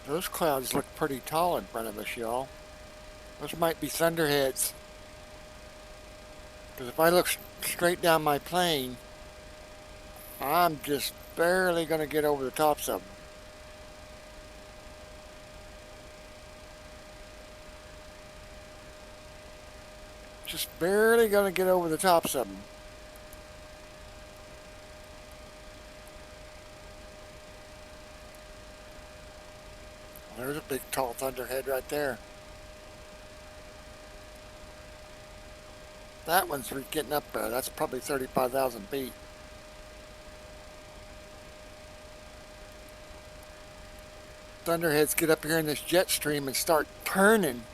Those clouds look pretty tall in front of us, y'all. Those might be thunderheads. Because if I look straight down my plane, I'm just barely going to get over the tops of them. Just barely going to get over the tops of them. There's a big tall thunderhead right there. That one's getting up there. That's probably 35,000 feet. Thunderheads get up here in this jet stream and start turning.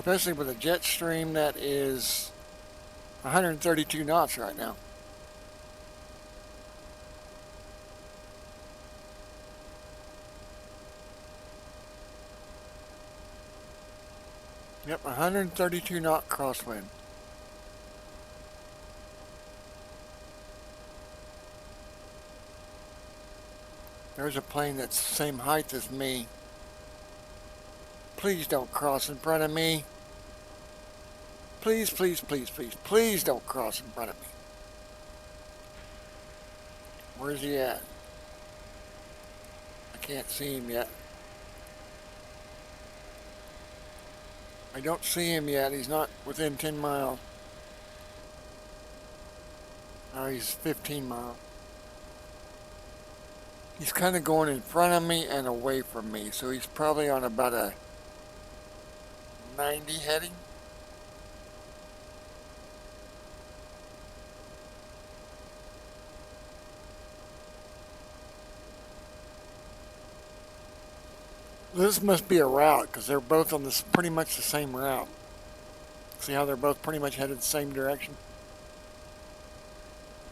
Especially with a jet stream that is 132 knots right now. Yep, 132 knot crosswind. There's a plane that's the same height as me. Please don't cross in front of me. Please, please, please, please, please don't cross in front of me. Where's he at? I can't see him yet. I don't see him yet. He's not within 10 miles. Oh, he's 15 miles. He's kind of going in front of me and away from me, so he's probably on about a 90 heading. This must be a route because they're both on this pretty much the same route. See how they're both pretty much headed the same direction?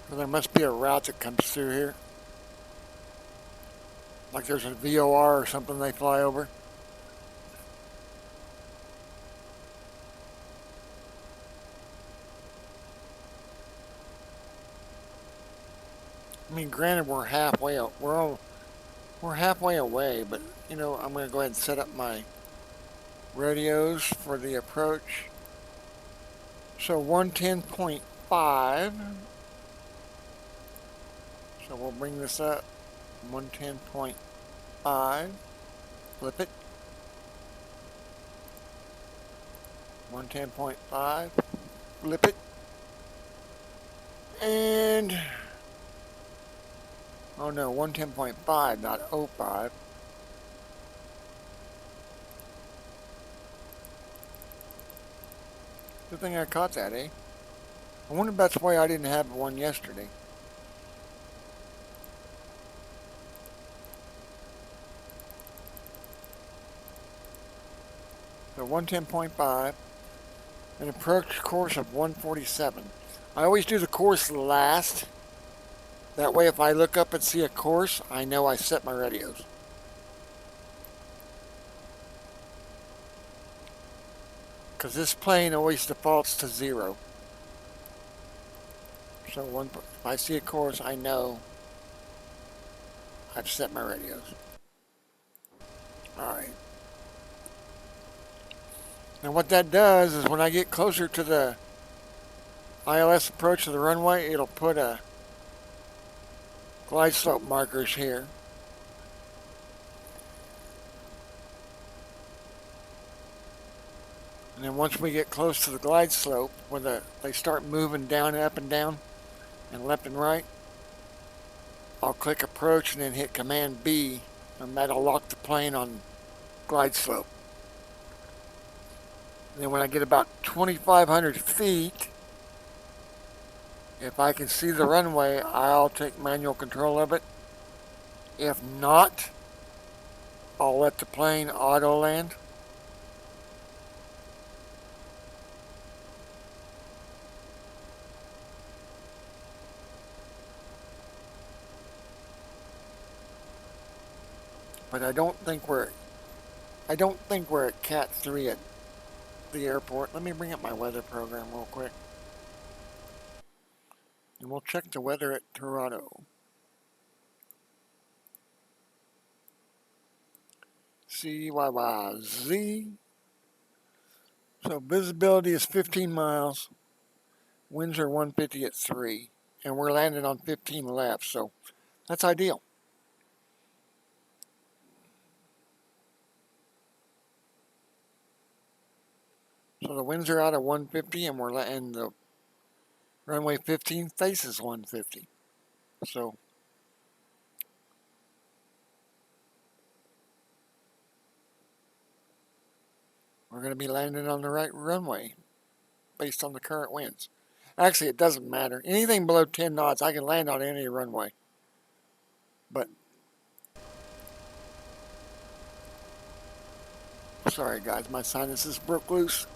So there must be a route that comes through here. Like there's a VOR or something they fly over. I mean, granted, we're halfway away, but you know, I'm going to go ahead and set up my radios for the approach. So 110.5. So we'll bring this up. 110.5. Flip it. 110.5. Flip it. And oh no, 110.5, not 05. Good thing I caught that, eh? I wonder if that's why I didn't have one yesterday. So 110.5, an approach course of 147. I always do the course last. That way if I look up and see a course, I know I set my radios. Because this plane always defaults to 0. So if I see a course, I know I've set my radios. Alright. Now what that does is when I get closer to the ILS approach to the runway, it'll put a glide slope markers here. And then once we get close to the glide slope, where they start moving down, up and down, and left and right, I'll click approach and then hit Command B, and that'll lock the plane on glide slope. And then when I get about 2,500 feet, if I can see the runway, I'll take manual control of it. If not, I'll let the plane auto land. But I don't think we're at Cat 3 at the airport. Let me bring up my weather program real quick. And we'll check the weather at Toronto. Cyvr-Cyyz. So visibility is 15 miles. Winds are 150 at 3. And we're landing on 15 left, so that's ideal. So the winds are out at 150 and the runway 15 faces 150. So we're going to be landing on the right runway based on the current winds. Actually, it doesn't matter. Anything below 10 knots, I can land on any runway. But, sorry guys, my sinuses broke loose.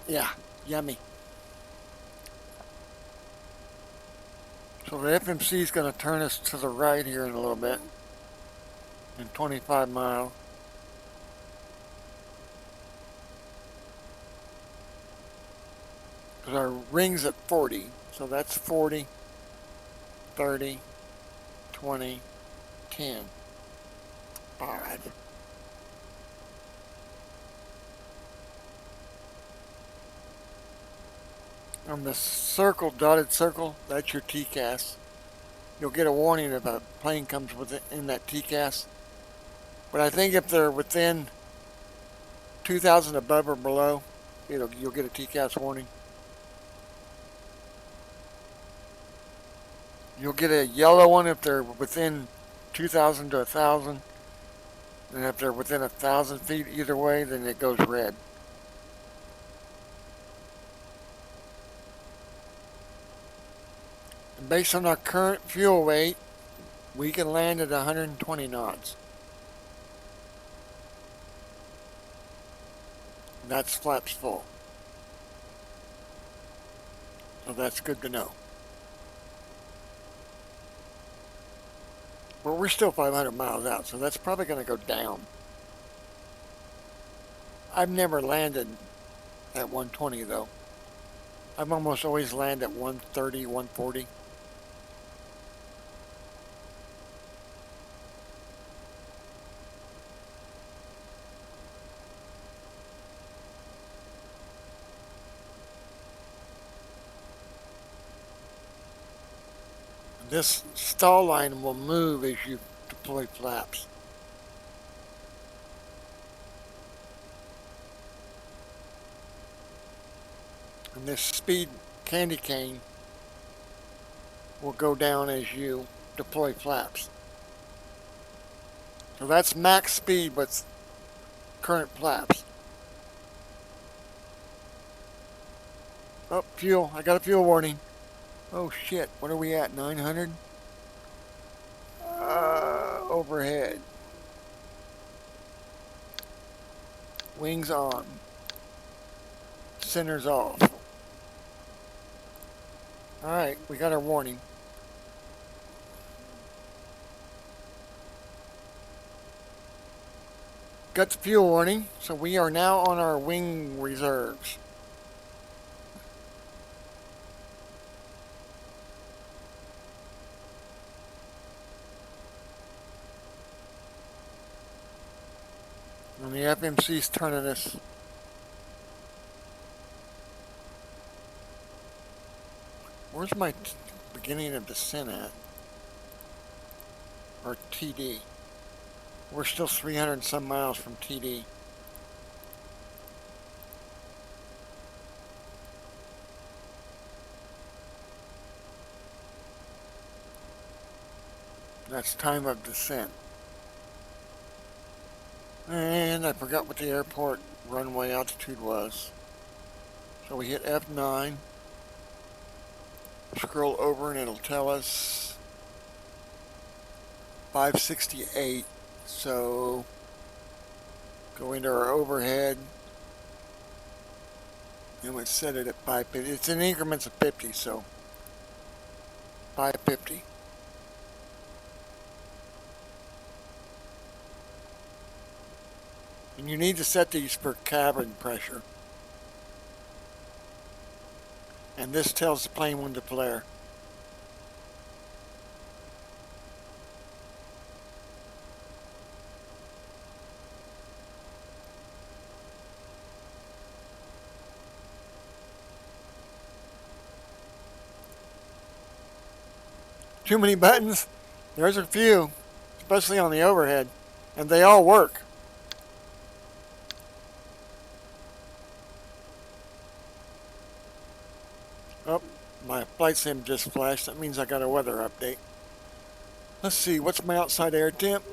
Yeah, yummy. So the FMC is going to turn us to the right here in a little bit. In 25 miles. Because our ring's at 40. So that's 40, 30, 20, 10. Alright. On the circle, dotted circle, that's your TCAS. You'll get a warning if a plane comes within that TCAS. But I think if they're within 2,000 above or below, you'll get a TCAS warning. You'll get a yellow one if they're within 2,000 to 1,000. And if they're within 1,000 feet either way, then it goes red. And based on our current fuel weight, we can land at 120 knots. And that's flaps full. So that's good to know. But we're still 500 miles out, so that's probably going to go down. I've never landed at 120 though. I've almost always landed at 130, 140. This stall line will move as you deploy flaps. And this speed candy cane will go down as you deploy flaps. So that's max speed with current flaps. Oh, fuel. I got a fuel warning. Oh shit, what are we at, 900? Overhead. Wings on. Centers off. Alright, we got our warning. Got the fuel warning, so we are now on our wing reserves. And the FMC's turning us. Where's my beginning of descent at? Or TD? We're still 300 and some miles from TD. That's time of descent. And I forgot what the airport runway altitude was. So we hit F9. Scroll over and it'll tell us 568. So go into our overhead. And we set it at 550. It's in increments of 50, so 550. And you need to set these for cabin pressure. And this tells the plane when to flare. Too many buttons? There's a few, especially on the overhead, and they all work. Oh, my flight sim just flashed. That means I got a weather update. Let's see, what's my outside air temp?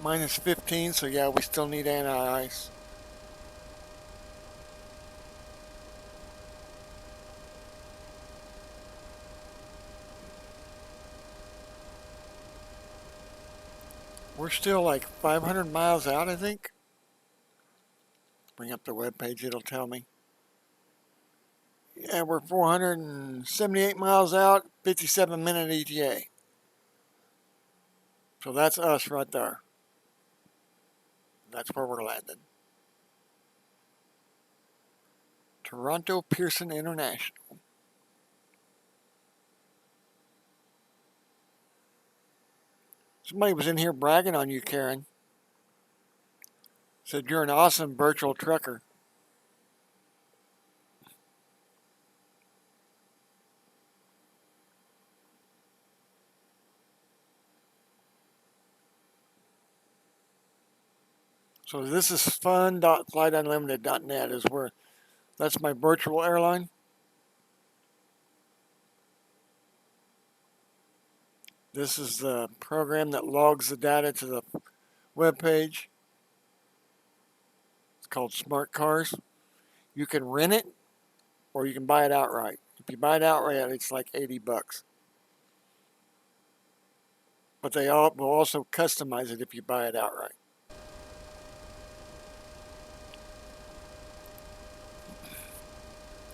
Minus 15, so yeah, we still need anti-ice. We're still like 500 miles out, I think. Bring up the web page, it'll tell me. Yeah, we're 478 miles out, 57-minute ETA. So that's us right there. That's where we're landing. Toronto Pearson International. Somebody was in here bragging on you, Karen. Said you're an awesome virtual trucker. So this is fun.flightunlimited.net is where that's my virtual airline. This is the program that logs the data to the web page. It's called Smart Cars. You can rent it or you can buy it outright. If you buy it outright, it's like $80. But they all will also customize it if you buy it outright.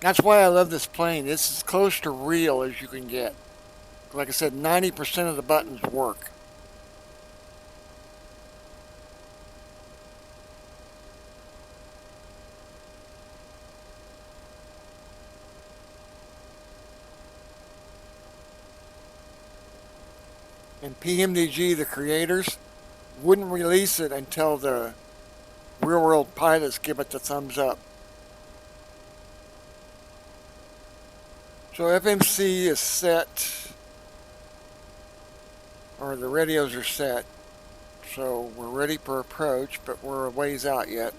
That's why I love this plane. It's as close to real as you can get. Like I said, 90% of the buttons work. And Pmdg, the creators, wouldn't release it until the real-world pilots give it the thumbs up. So FMC is set, or the radios are set. So we're ready for approach, but we're a ways out yet.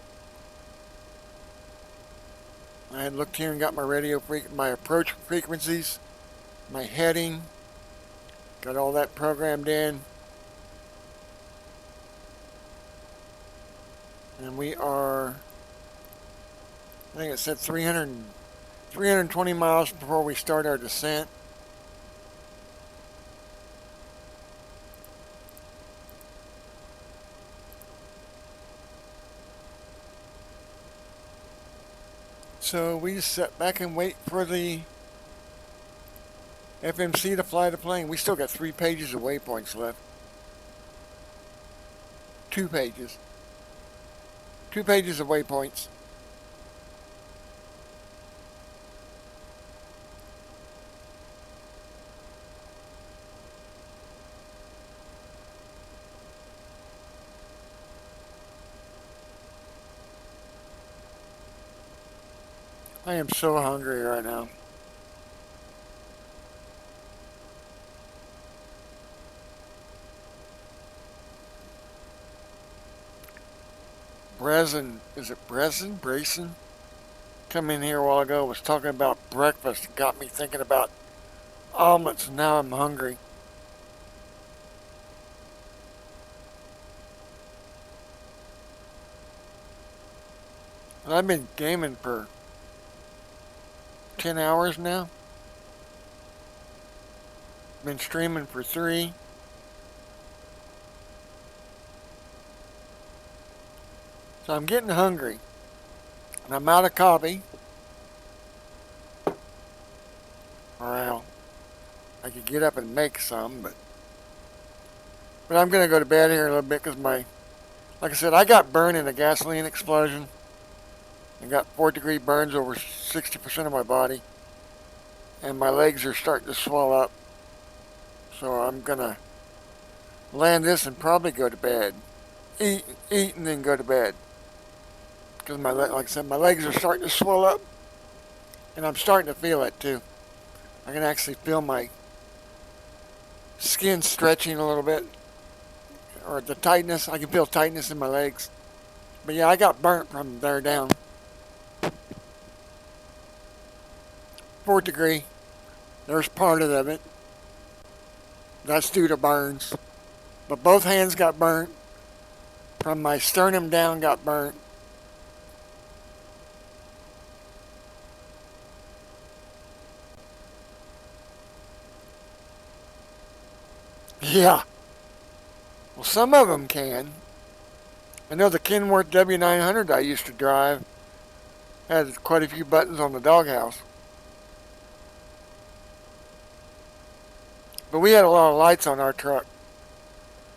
I had looked here and got my approach frequencies, my heading, got all that programmed in. And we are, I think it said 320 miles before we start our descent. So we just sit back and wait for the FMC to fly the plane. We still got 3 pages of waypoints left. 2 pages. 2 pages of waypoints. I am so hungry right now. Is it Brayson? Come in here a while ago, was talking about breakfast. It got me thinking about omelets, and now I'm hungry. And I've been gaming for 10 hours now. Been streaming for 3. So I'm getting hungry. And I'm out of coffee. Well, I could get up and make some, but I'm going to go to bed here in a little bit because like I said, I got burned in a gasoline explosion. I got 4th-degree burns over 60% of my body. And my legs are starting to swell up. So I'm going to land this and probably go to bed. Eat and then go to bed. Because like I said, my legs are starting to swell up. And I'm starting to feel it too. I can actually feel my skin stretching a little bit. Or the tightness. I can feel tightness in my legs. But yeah, I got burnt from there down. 4th degree. There's part of it. That's due to burns. But both hands got burnt. From my sternum down got burnt. Yeah. Well, some of them can. I know the Kenworth W900 I used to drive had quite a few buttons on the doghouse. But we had a lot of lights on our truck.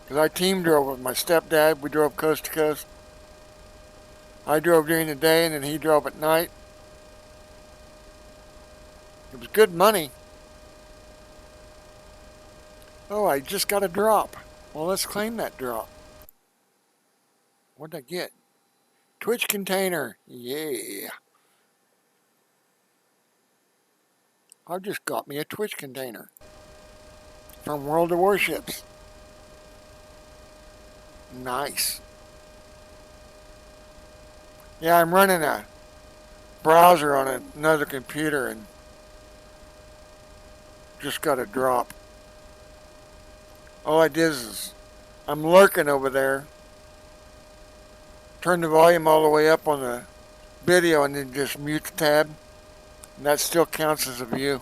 Because our team drove with my stepdad. We drove coast to coast. I drove during the day and then he drove at night. It was good money. Oh, I just got a drop. Well, let's claim that drop. What did I get? Twitch container. Yeah. I just got me a Twitch container. From World of Warships. Nice. Yeah, I'm running a browser on another computer and just got a drop. All I did is I'm lurking over there turn the volume all the way up on the video and then just mute the tab, and that still counts as a view.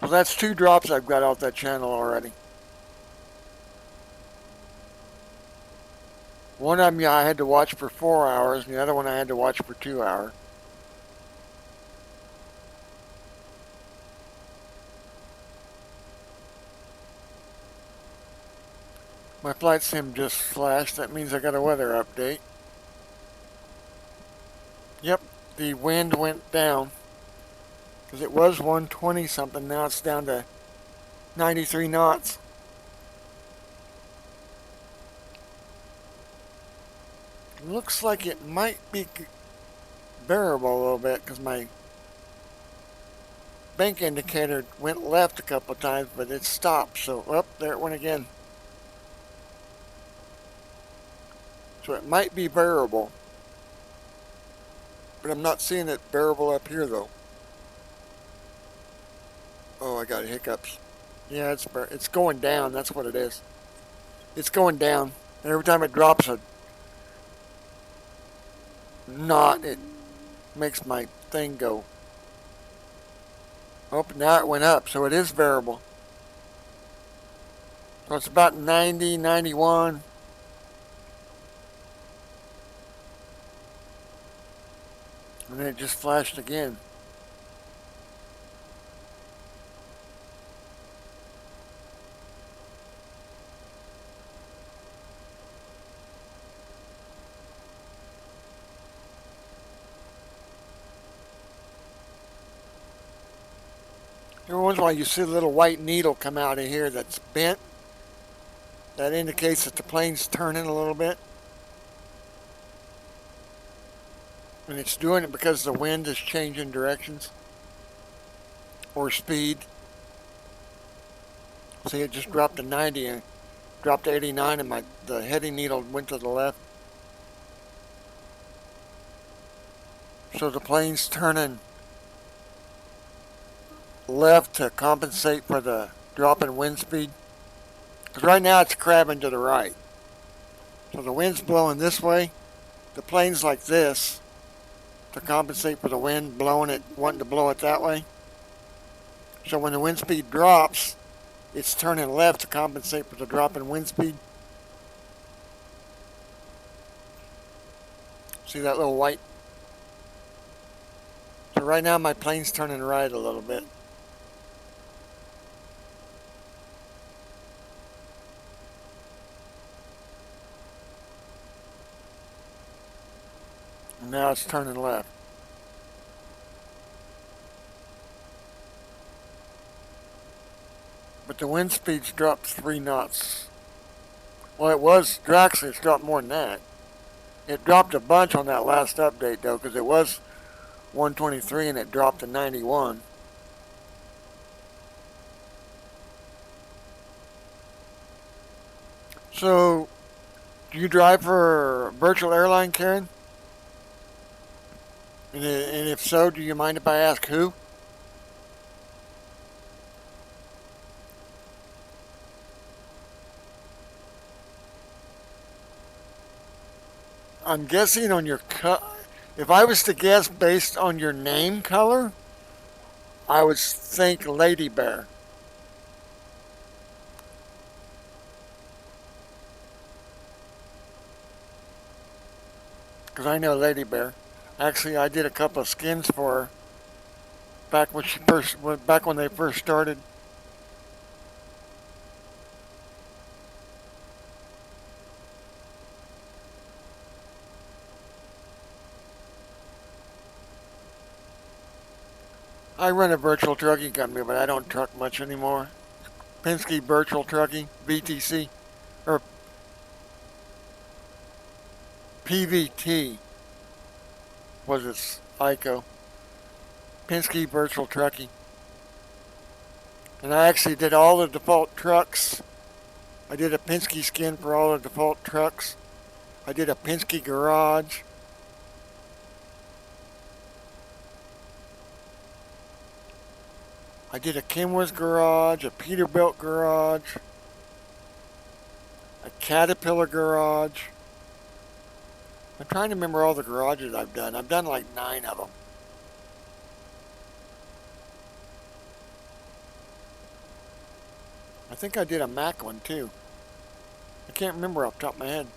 Well, that's 2 drops I've got off that channel already. One of them I had to watch for 4 hours, and the other one I had to watch for 2 hours. My flight sim just flashed. That means I got a weather update. Yep, the wind went down. Because it was 120 something, now it's down to 93 knots. Looks like it might be bearable a little bit because my bank indicator went left a couple of times, but it stopped. So, up there it went again. So it might be bearable. But I'm not seeing it bearable up here though. Oh, I got hiccups. Yeah, it's going down. That's what it is. It's going down. And every time it drops a knot, it makes my thing go. Oh, now it went up, so it is variable. So it's about 90, 91. And then it just flashed again. Every once in a while you see a little white needle come out of here that's bent. That indicates that the plane's turning a little bit. And it's doing it because the wind is changing directions or speed. See, it just dropped to 90 and dropped to 89 and the heading needle went to the left. So the plane's turning left to compensate for the drop in wind speed. Because right now it's crabbing to the right. So the wind's blowing this way. The plane's like this to compensate for the wind blowing it, wanting to blow it that way. So when the wind speed drops, it's turning left to compensate for the drop in wind speed. See that little white? So right now my plane's turning right a little bit. And now it's turning left. But the wind speed's dropped 3 knots. Well, actually it's dropped more than that. It dropped a bunch on that last update though, because it was 123 and it dropped to 91. So, do you drive for virtual airline, Karen? And if so, do you mind if I ask who? I'm guessing on your if I was to guess based on your name color, I would think Lady Bear. Because I know Lady Bear. Actually, I did a couple of skins for her back when they first started. I run a virtual trucking company, but I don't truck much anymore. Penske Virtual Trucking, VTC, or PVT was its ICO. Penske Virtual Trucking. And I actually did all the default trucks. I did a Penske skin for all the default trucks. I did a Penske garage. I did a Kenworth garage, a Peterbilt garage, a Caterpillar garage. I'm trying to remember all the garages I've done. I've done like 9 of them. I think I did a Mac one too. I can't remember off the top of my head.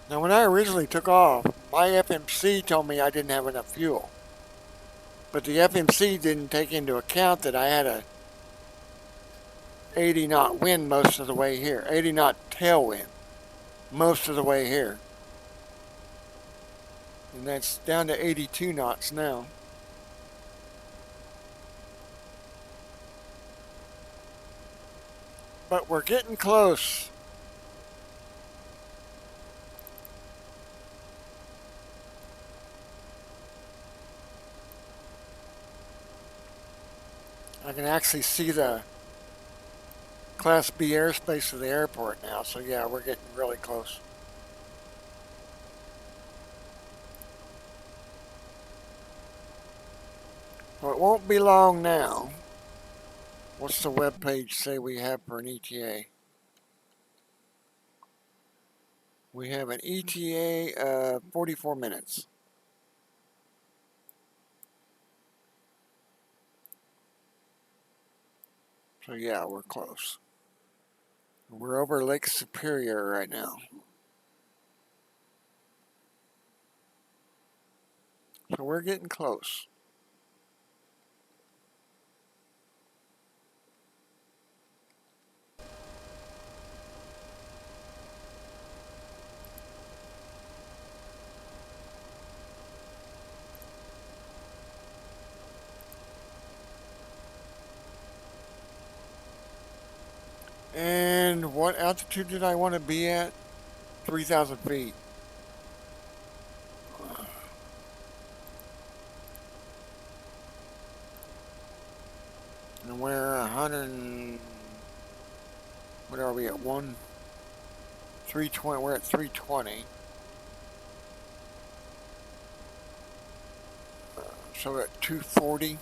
Now, when I originally took off, my FMC told me I didn't have enough fuel. But the FMC didn't take into account that I had a 80 knot wind most of the way here. 80 knot tailwind most of the way here. And that's down to 82 knots now. But we're getting close. I can actually see the Class B airspace of the airport now. So yeah, we're getting really close. Well, it won't be long now. What's the web page say we have for an ETA? We have an ETA of 44 minutes. So yeah, we're close. We're over Lake Superior right now. So we're getting close. And what altitude did I want to be at? 3,000 feet. And we're 100. What are we at? 320. We're at 320. So we're at 240.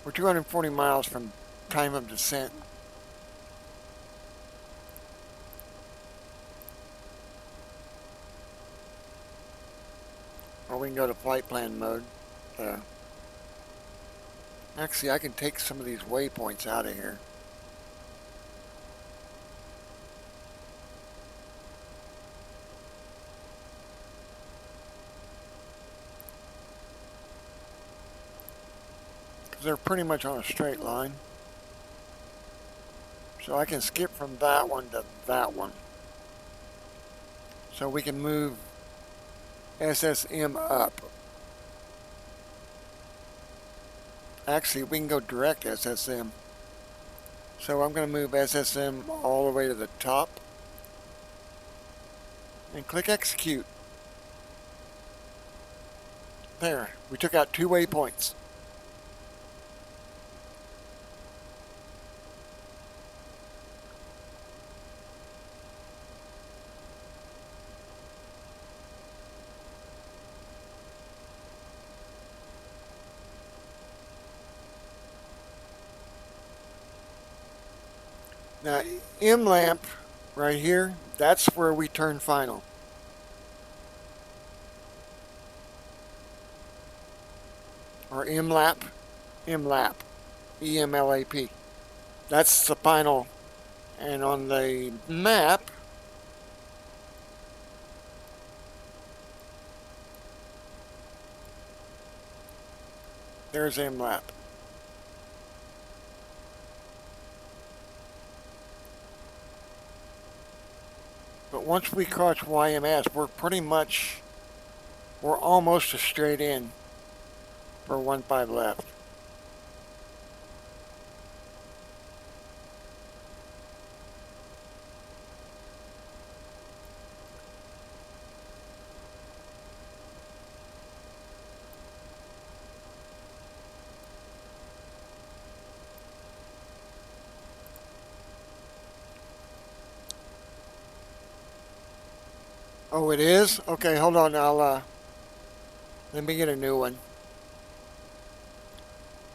We're 240 miles from time of descent. Or we can go to flight plan mode. Actually, I can take some of these waypoints out of here. Because they're pretty much on a straight line. So I can skip from that one to that one. So we can move SSM up. Actually, we can go direct SSM. So I'm going to move SSM all the way to the top. And click execute. There, we took out 2 waypoints. Now, M-lamp right here, that's where we turn final. Or M-lap, M-lap, E-M-L-A-P. That's the final. And on the map, there's M-lap. But once we cross YMS, we're almost a straight in for 1-5 left. Oh, it is? Okay, hold on. Let me get a new one.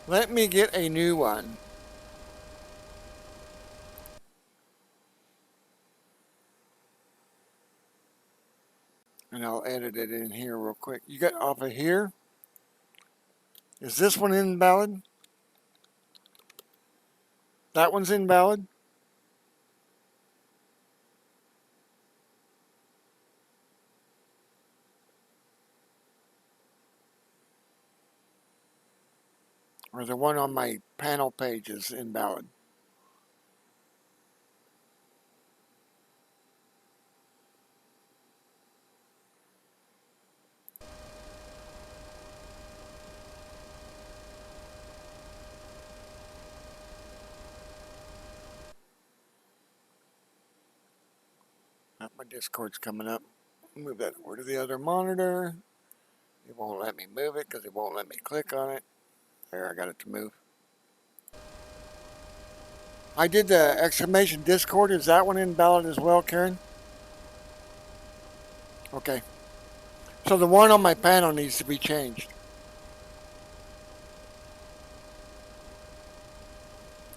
Let me get a new one. And I'll edit it in here real quick. You got off of here. Is this one invalid? That one's invalid? Or the one on my panel page is invalid? My Discord's coming up. Move that over to the other monitor. It won't let me move it because it won't let me click on it. There, I got it to move. I did the exclamation Discord. Is that one invalid as well, Karen? Okay. So the one on my panel needs to be changed.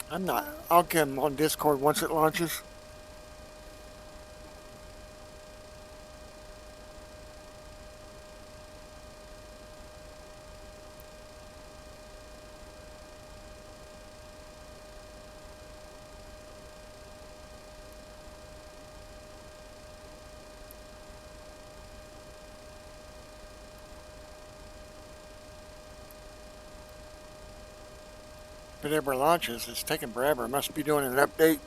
I'm not. I'll come on Discord once it launches. If it ever launches, it's taking forever. It must be doing an update.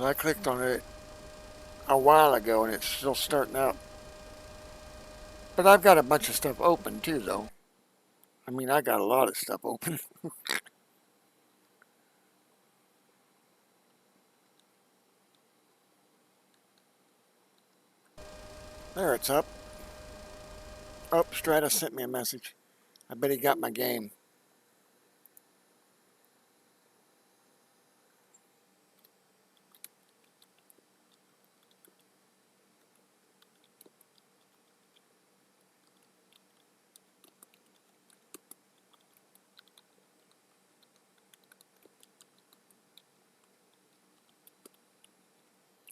I clicked on it a while ago and it's still starting up. But I've got a bunch of stuff open too, though. I mean, I got a lot of stuff open. There, it's up. Oh, Stratus sent me a message. I bet he got my game.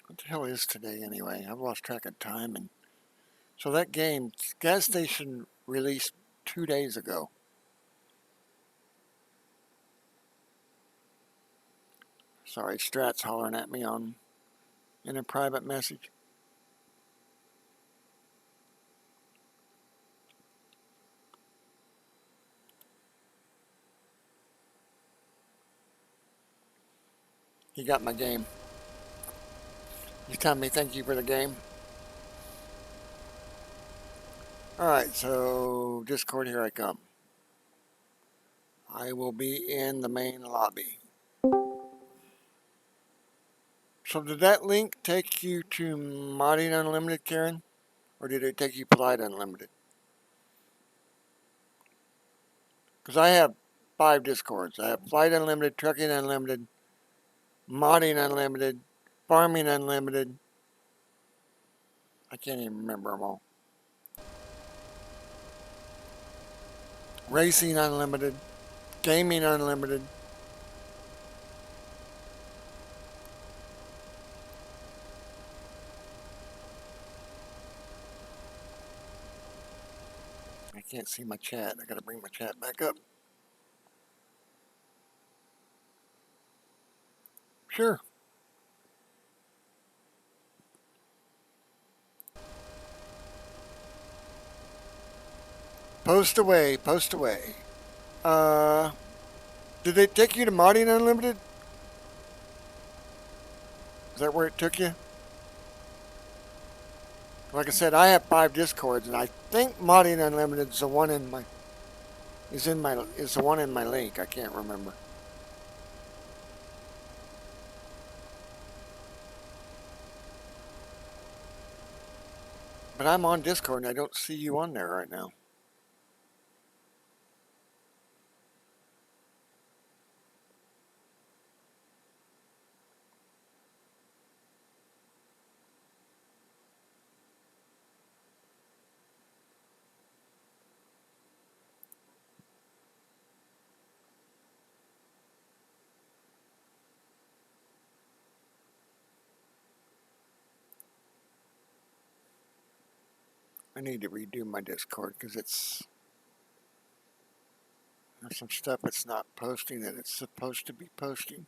What the hell is today anyway? I've lost track of time. And so that game, Gas Station, released 2 days ago. Sorry, Strat's hollering at me in a private message. He got my game. He's telling me thank you for the game. Alright, so Discord, here I come. I will be in the main lobby. So did that link take you to Modding Unlimited, Karen? Or did it take you Polite Unlimited? Because I have 5 Discords. I have Flight Unlimited, Trucking Unlimited, Modding Unlimited, Farming Unlimited. I can't even remember them all. Racing Unlimited, Gaming Unlimited. I can't see my chat. I gotta bring my chat back up. Sure. Post away, post away. Did it take you to Modding Unlimited? Is that where it took you? Like I said, I have 5 Discords, and I think Modding Unlimited is the one in my is the one in my link. I can't remember. But I'm on Discord and I don't see you on there right now. I need to redo my Discord because there's some stuff it's not posting that it's supposed to be posting.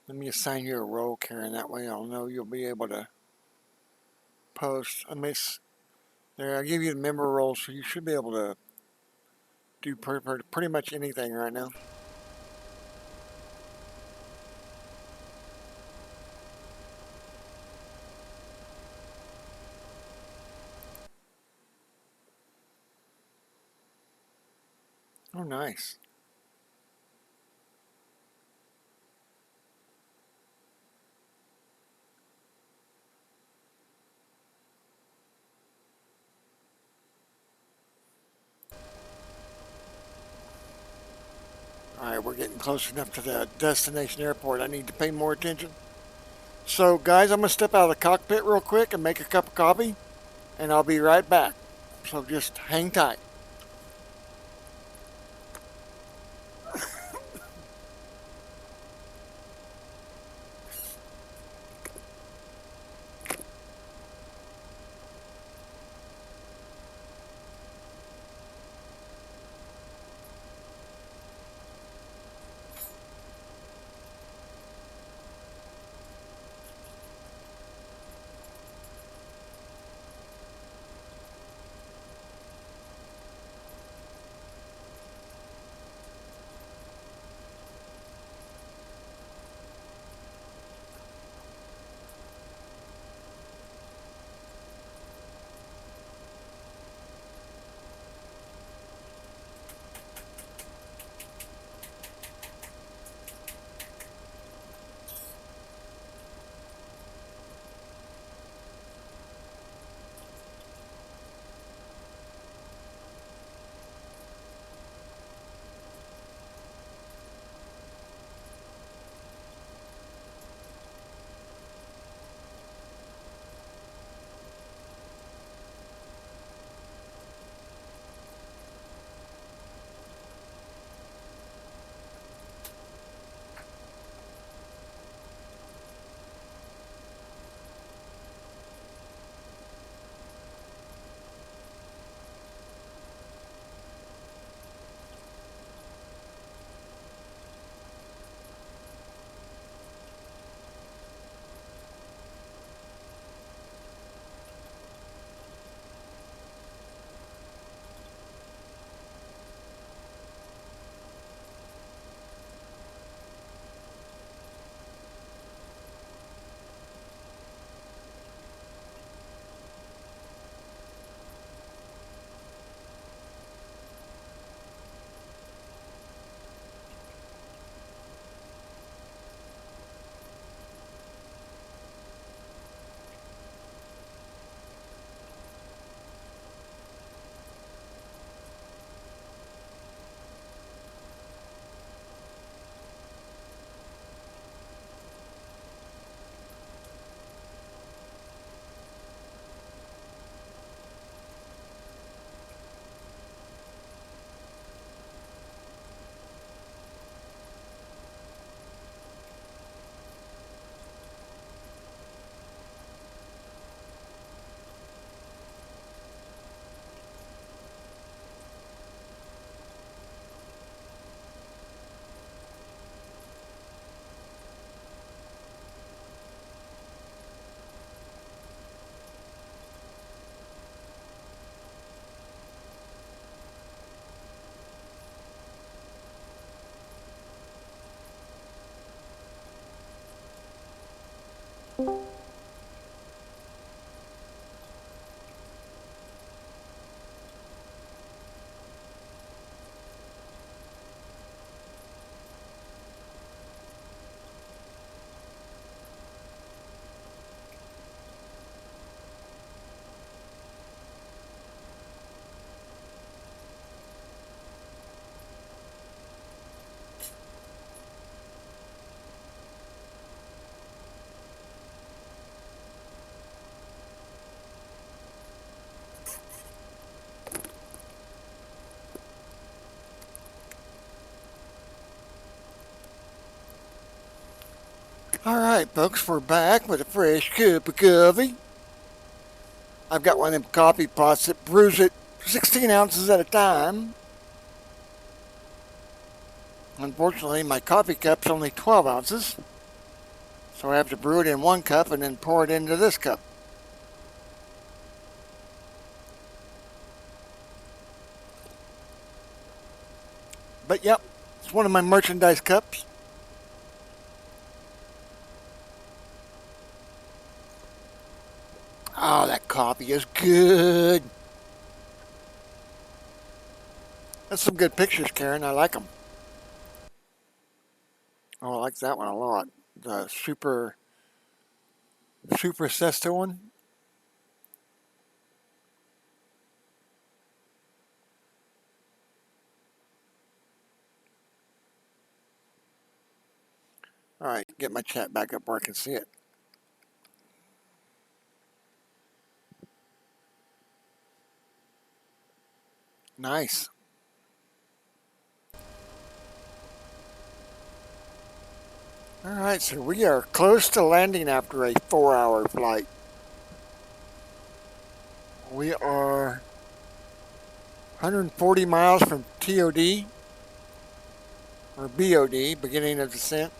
Let me assign you a role, Karen. That way I'll know you'll be able to post. There, I'll give you the member role, so you should be able to do pretty much anything right now. Oh, nice. Alright, we're getting close enough to the destination airport. I need to pay more attention. So, guys, I'm going to step out of the cockpit real quick and make a cup of coffee, and I'll be right back. So just hang tight. Alright folks, we're back with a fresh cup of coffee. I've got one of them coffee pots that brews it 16 ounces at a time. Unfortunately, my coffee cup's only 12 ounces. So I have to brew it in one cup and then pour it into this cup. But yep, it's one of my merchandise cups. Oh, that coffee is good. That's some good pictures, Karen. I like them. Oh, I like that one a lot. The super Sesta one. Alright, get my chat back up where I can see it. Nice. Alright, so we are close to landing after a 4-hour flight. We are 140 miles from TOD, or BOD, beginning of descent.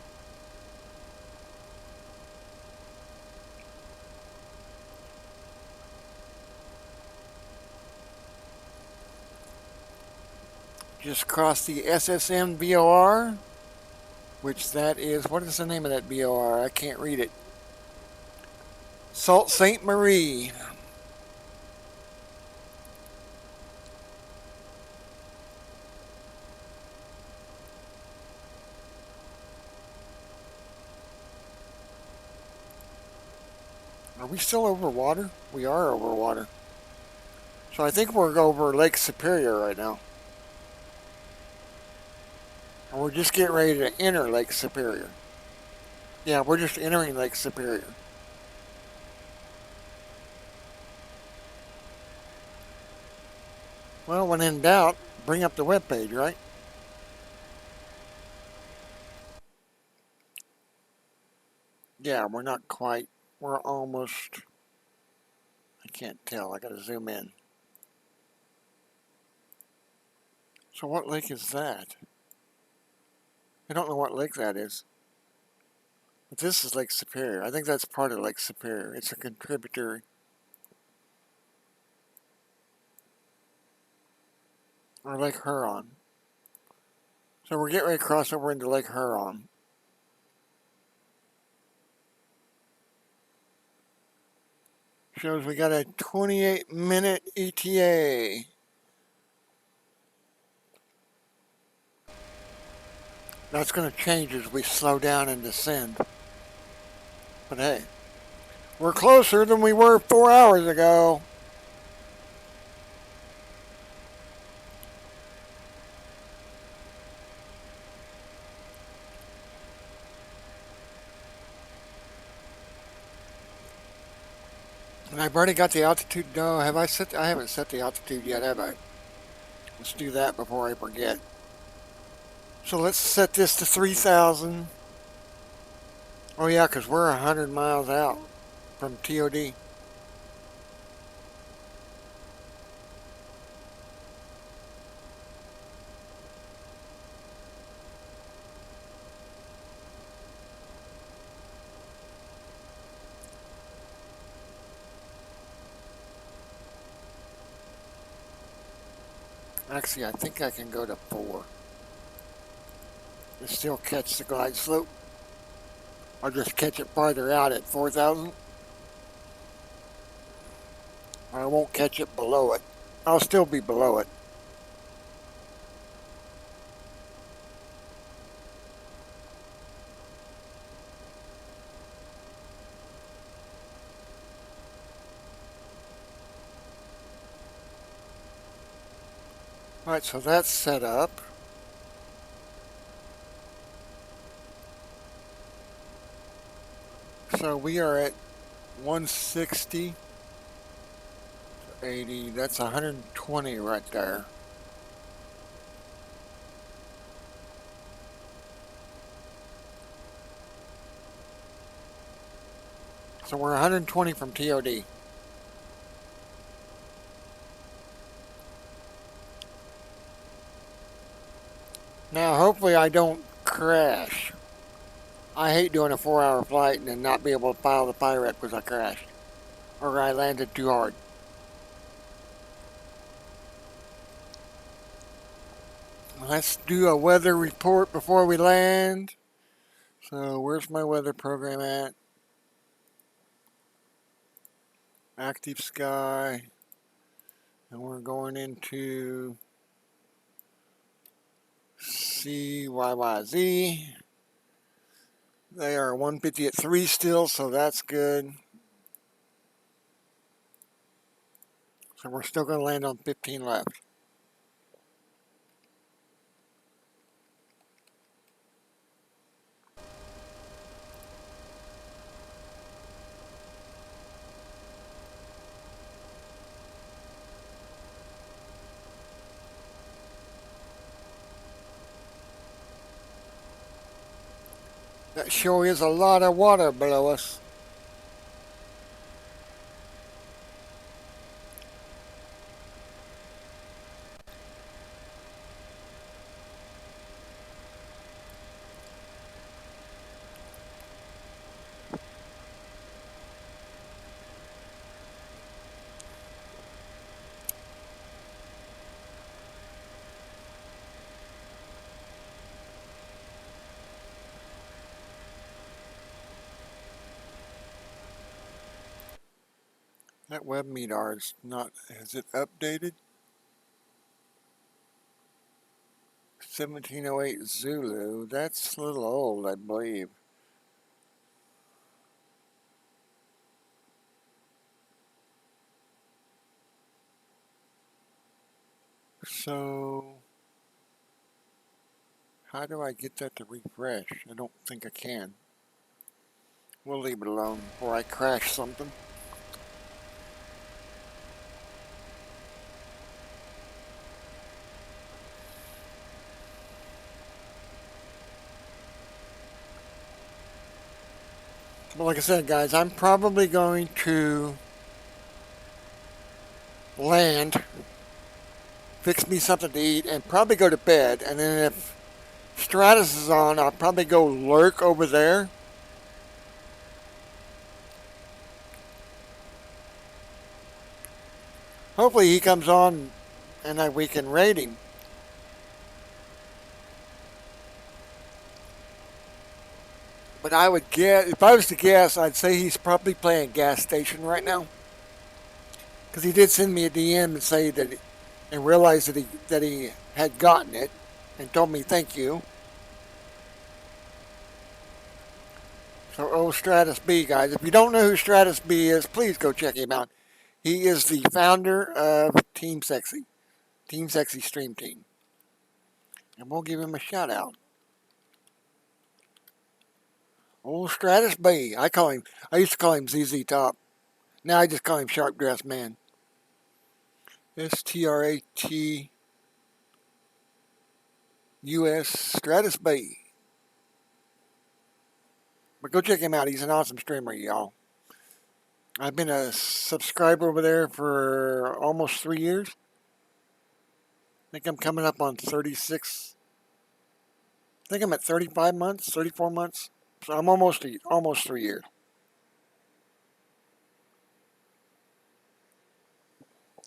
Just crossed the SSM VOR, which that is, what is the name of that VOR? I can't read it. Sault Ste. Marie. Are we still over water? We are over water. So I think we're over Lake Superior right now. And we're just getting ready to enter Lake Superior. Yeah, we're just entering Lake Superior. Well, when in doubt, bring up the webpage, right? Yeah, we're not quite. We're almost. I can't tell. I gotta zoom in. So what lake is that? I don't know what lake that is. But this is Lake Superior. I think that's part of Lake Superior. It's a contributory. Or Lake Huron. So we're getting ready to cross over into Lake Huron. Shows we got a 28-minute ETA. That's going to change as we slow down and descend. But hey, we're closer than we were 4 hours ago. And I've already got the altitude. No, have I set? I haven't set the altitude yet, have I? Let's do that before I forget. So let's set this to 3,000. Oh yeah, because we're 100 miles out from TOD. Actually, I think I can go to 4. And still catch the glide slope. I'll just catch it farther out at 4,000. I won't catch it below it. I'll still be below it. Alright, so that's set up. So we are at 160, 80, that's 120 right there. So we're 120 from TOD. Now, hopefully I don't crash. I hate doing a 4-hour flight and then not be able to file the pirate because I crashed. Or I landed too hard. Let's do a weather report before we land. So where's my weather program at? Active sky. And we're going into Cyvr-Cyyz. They are 150 at 3 still, so that's good. So we're still going to land on 15 left. That sure is a lot of water below us. That web meter is not, has it updated? 1708 Zulu, that's a little old, I believe. So, how do I get that to refresh? I don't think I can. We'll leave it alone before I crash something. But like I said, guys, I'm probably going to land, fix me something to eat, and probably go to bed. And then if Stratus is on, I'll probably go lurk over there. Hopefully he comes on and we can raid him. But I would guess, if I was to guess, I'd say he's probably playing gas station right now. Because he did send me a DM and say that, and realized that he had gotten it, and told me thank you. So, Stratus B, guys. If you don't know who Stratus B is, please go check him out. He is the founder of Team Sexy Stream Team. And we'll give him a shout out. Stratus B. I used to call him ZZ Top. Now I just call him Sharp Dressed Man. STRATUS Stratus B. But go check him out. He's an awesome streamer, y'all. I've been a subscriber over there for almost 3 years. I think I'm coming up on 36. I think I'm at 35 months, 34 months. So I'm almost 3 years.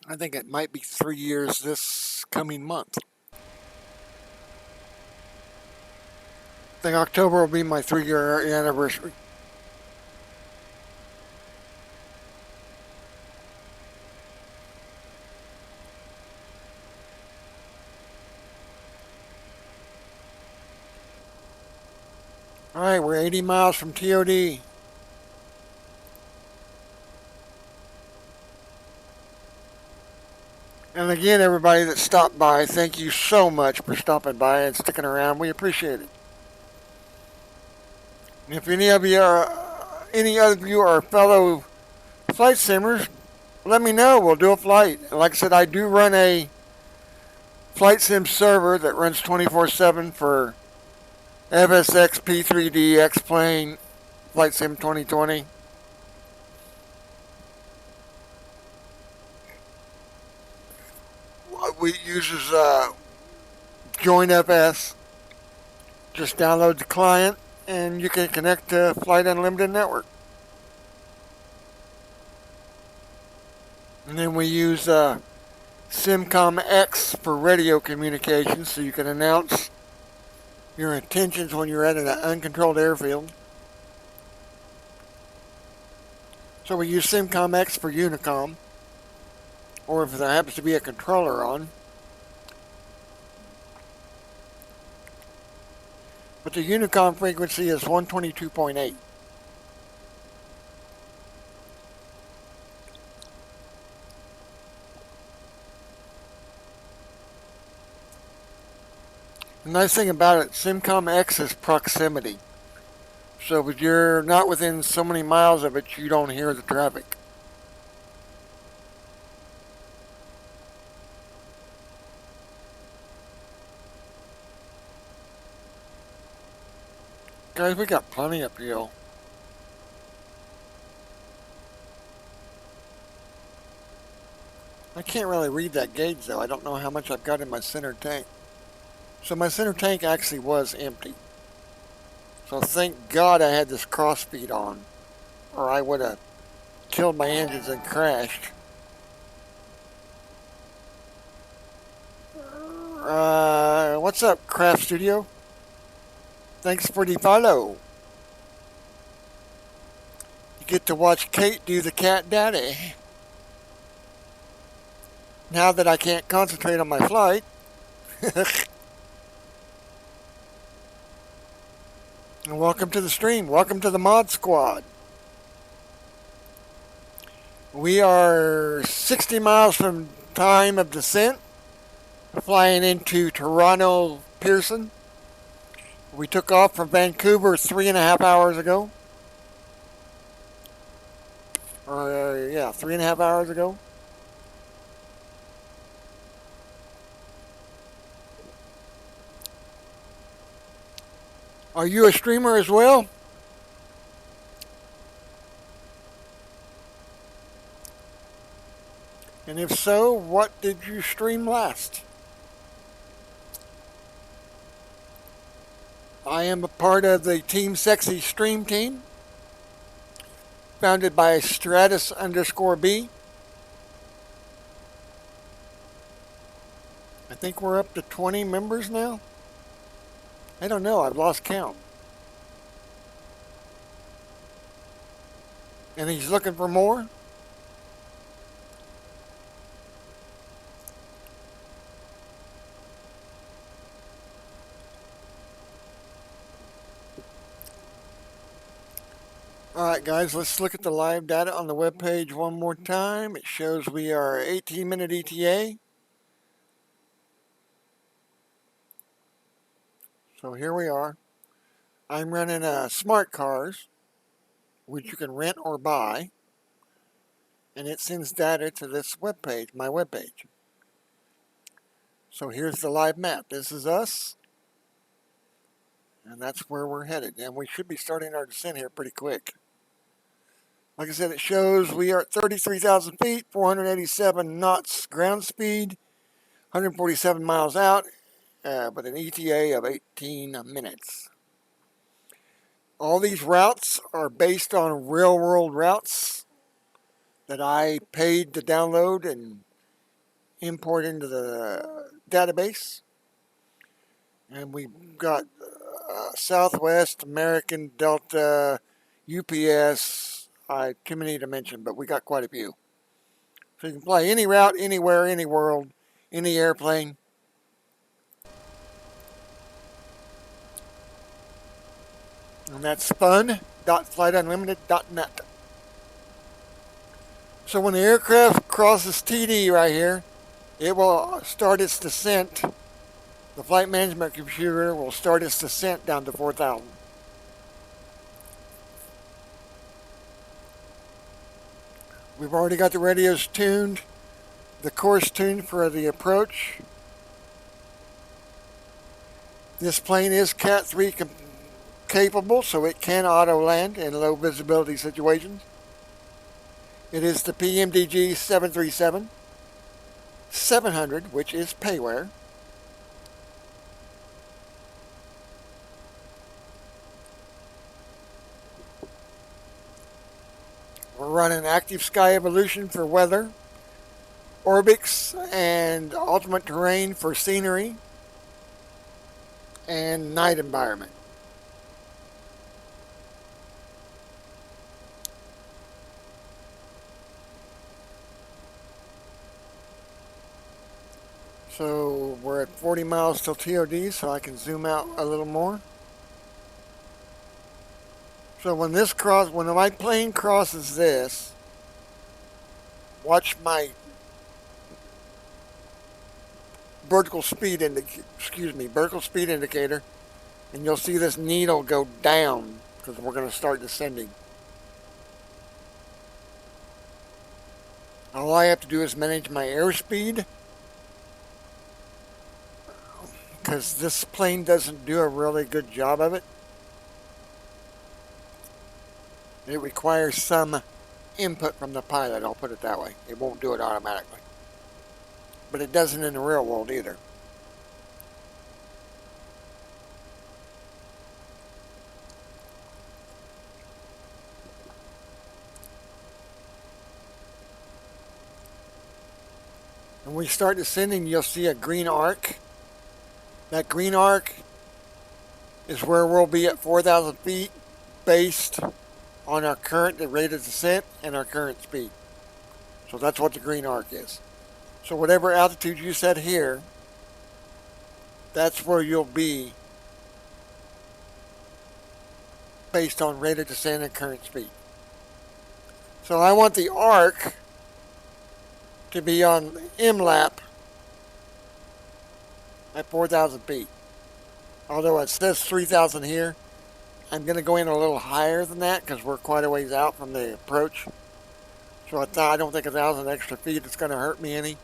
I think it might be 3 years this coming month. I think October will be my 3-year anniversary. Alright, we're 80 miles from TOD. And again, everybody that stopped by, thank you so much for stopping by and sticking around. We appreciate it. And if any of you are fellow flight simmers, let me know. We'll do a flight. And like I said, I do run a flight sim server that runs 24/7 for FSX P3D X-Plane Flight Sim 2020. uses JoinFS. Just download the client and you can connect to Flight Unlimited network. And then we use SIMCOM X for radio communications, so you can announce your intentions when you're at an uncontrolled airfield. So we use SIMCOM X for Unicom, or if there happens to be a controller on. But the Unicom frequency is 122.8. The nice thing about it, SIMCOM X is proximity. So if you're not within so many miles of it, you don't hear the traffic. Guys, we got plenty up here. I can't really read that gauge though. I don't know how much I've got in my center tank. So my center tank actually was empty. So thank God I had this cross feed on, or I would have killed my engines and crashed. What's up, Craft Studio? Thanks for the follow. You get to watch Kate do the cat daddy. Now that I can't concentrate on my flight. And welcome to the stream. Welcome to the mod squad. We are 60 miles from time of descent, flying into Toronto Pearson. We took off from Vancouver 3.5 hours ago. Yeah, 3.5 hours ago. Are you a streamer as well? And if so, what did you stream last? I am a part of the Team Sexy stream team, founded by Stratus_B. I think we're up to 20 members now. I don't know, I've lost count. And he's looking for more? Alright guys, let's look at the live data on the webpage one more time. It shows we are 18-minute ETA. So here we are. I'm running smart cars, which you can rent or buy. And it sends data to this webpage, my webpage. So here's the live map. This is us. And that's where we're headed. And we should be starting our descent here pretty quick. Like I said, it shows we are at 33,000 feet, 487 knots ground speed, 147 miles out, but an ETA of 18 minutes. All these routes are based on real-world routes that I paid to download and import into the database. And we've got Southwest, American, Delta, UPS, too many to mention, but we got quite a few. So you can fly any route, anywhere, any world, any airplane. And that's fun.flightunlimited.net. So when the aircraft crosses TD right here, it will start its descent. The flight management computer will start its descent down to 4,000. We've already got the radios tuned, the course tuned for the approach. This plane is Cat 3 capable, so it can auto-land in low visibility situations. It is the Pmdg 737, 700, which is payware. We're running Active Sky Evolution for weather, Orbix and Ultimate Terrain for scenery, and night environment. So we're at 40 miles till TOD, so I can zoom out a little more. So when my plane crosses this, watch my vertical speed indicator, and you'll see this needle go down because we're going to start descending. All I have to do is manage my airspeed, because this plane doesn't do a really good job of it. It requires some input from the pilot, I'll put it that way. It won't do it automatically. But it doesn't in the real world either. When we start descending, you'll see a green arc. That green arc is where we'll be at 4,000 feet based on our current rate of descent and our current speed. So that's what the green arc is. So whatever altitude you set here, that's where you'll be based on rate of descent and current speed. So I want the arc to be on MLAP at 4,000 feet. Although it says 3,000 here, I'm going to go in a little higher than that because we're quite a ways out from the approach. So I don't think 1,000 extra feet is going to hurt me any.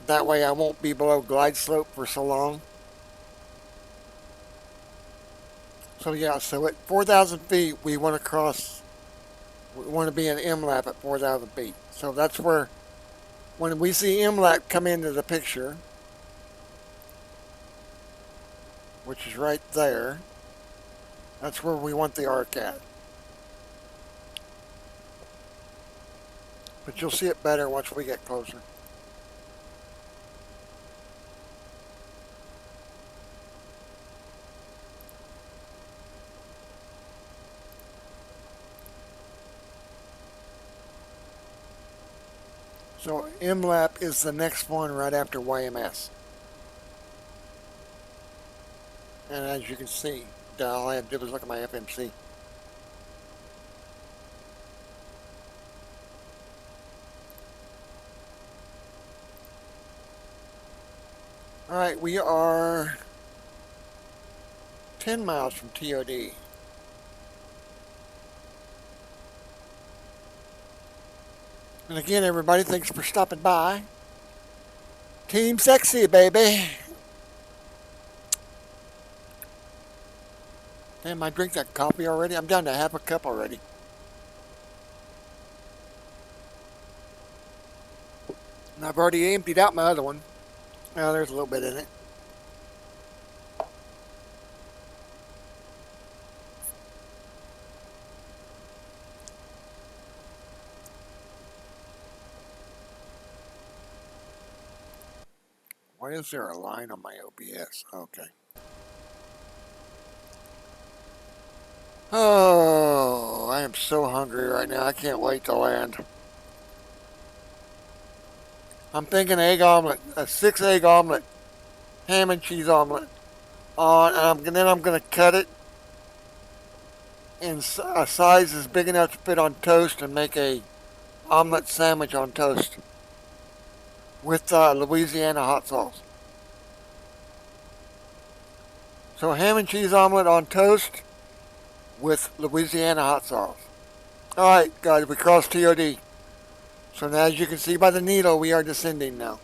That way I won't be below glide slope for so long. So yeah, so at 4,000 feet we want to be in MLAP at 4,000 feet. So that's where, when we see MLAP come into the picture, which is right there, that's where we want the arc at. But you'll see it better once we get closer. So MLAP is the next one right after YMS. And as you can see, all I had to do was look at my FMC. Alright, we are 10 miles from TOD. And again, everybody, thanks for stopping by. Team Sexy, baby. Damn, I drink that coffee already. I'm down to half a cup already. And I've already emptied out my other one. Well, there's a little bit in it. Why is there a line on my OBS? Okay. Oh, I am so hungry right now. I can't wait to land. I'm thinking egg omelet, a 6-egg omelet, ham and cheese omelet. And then I'm going to cut it in a size that's big enough to fit on toast and make a omelet sandwich on toast with Louisiana hot sauce. So ham and cheese omelet on toast with Louisiana hot sauce. Alright guys, we crossed TOD. So now, as you can see by the needle, we are descending now.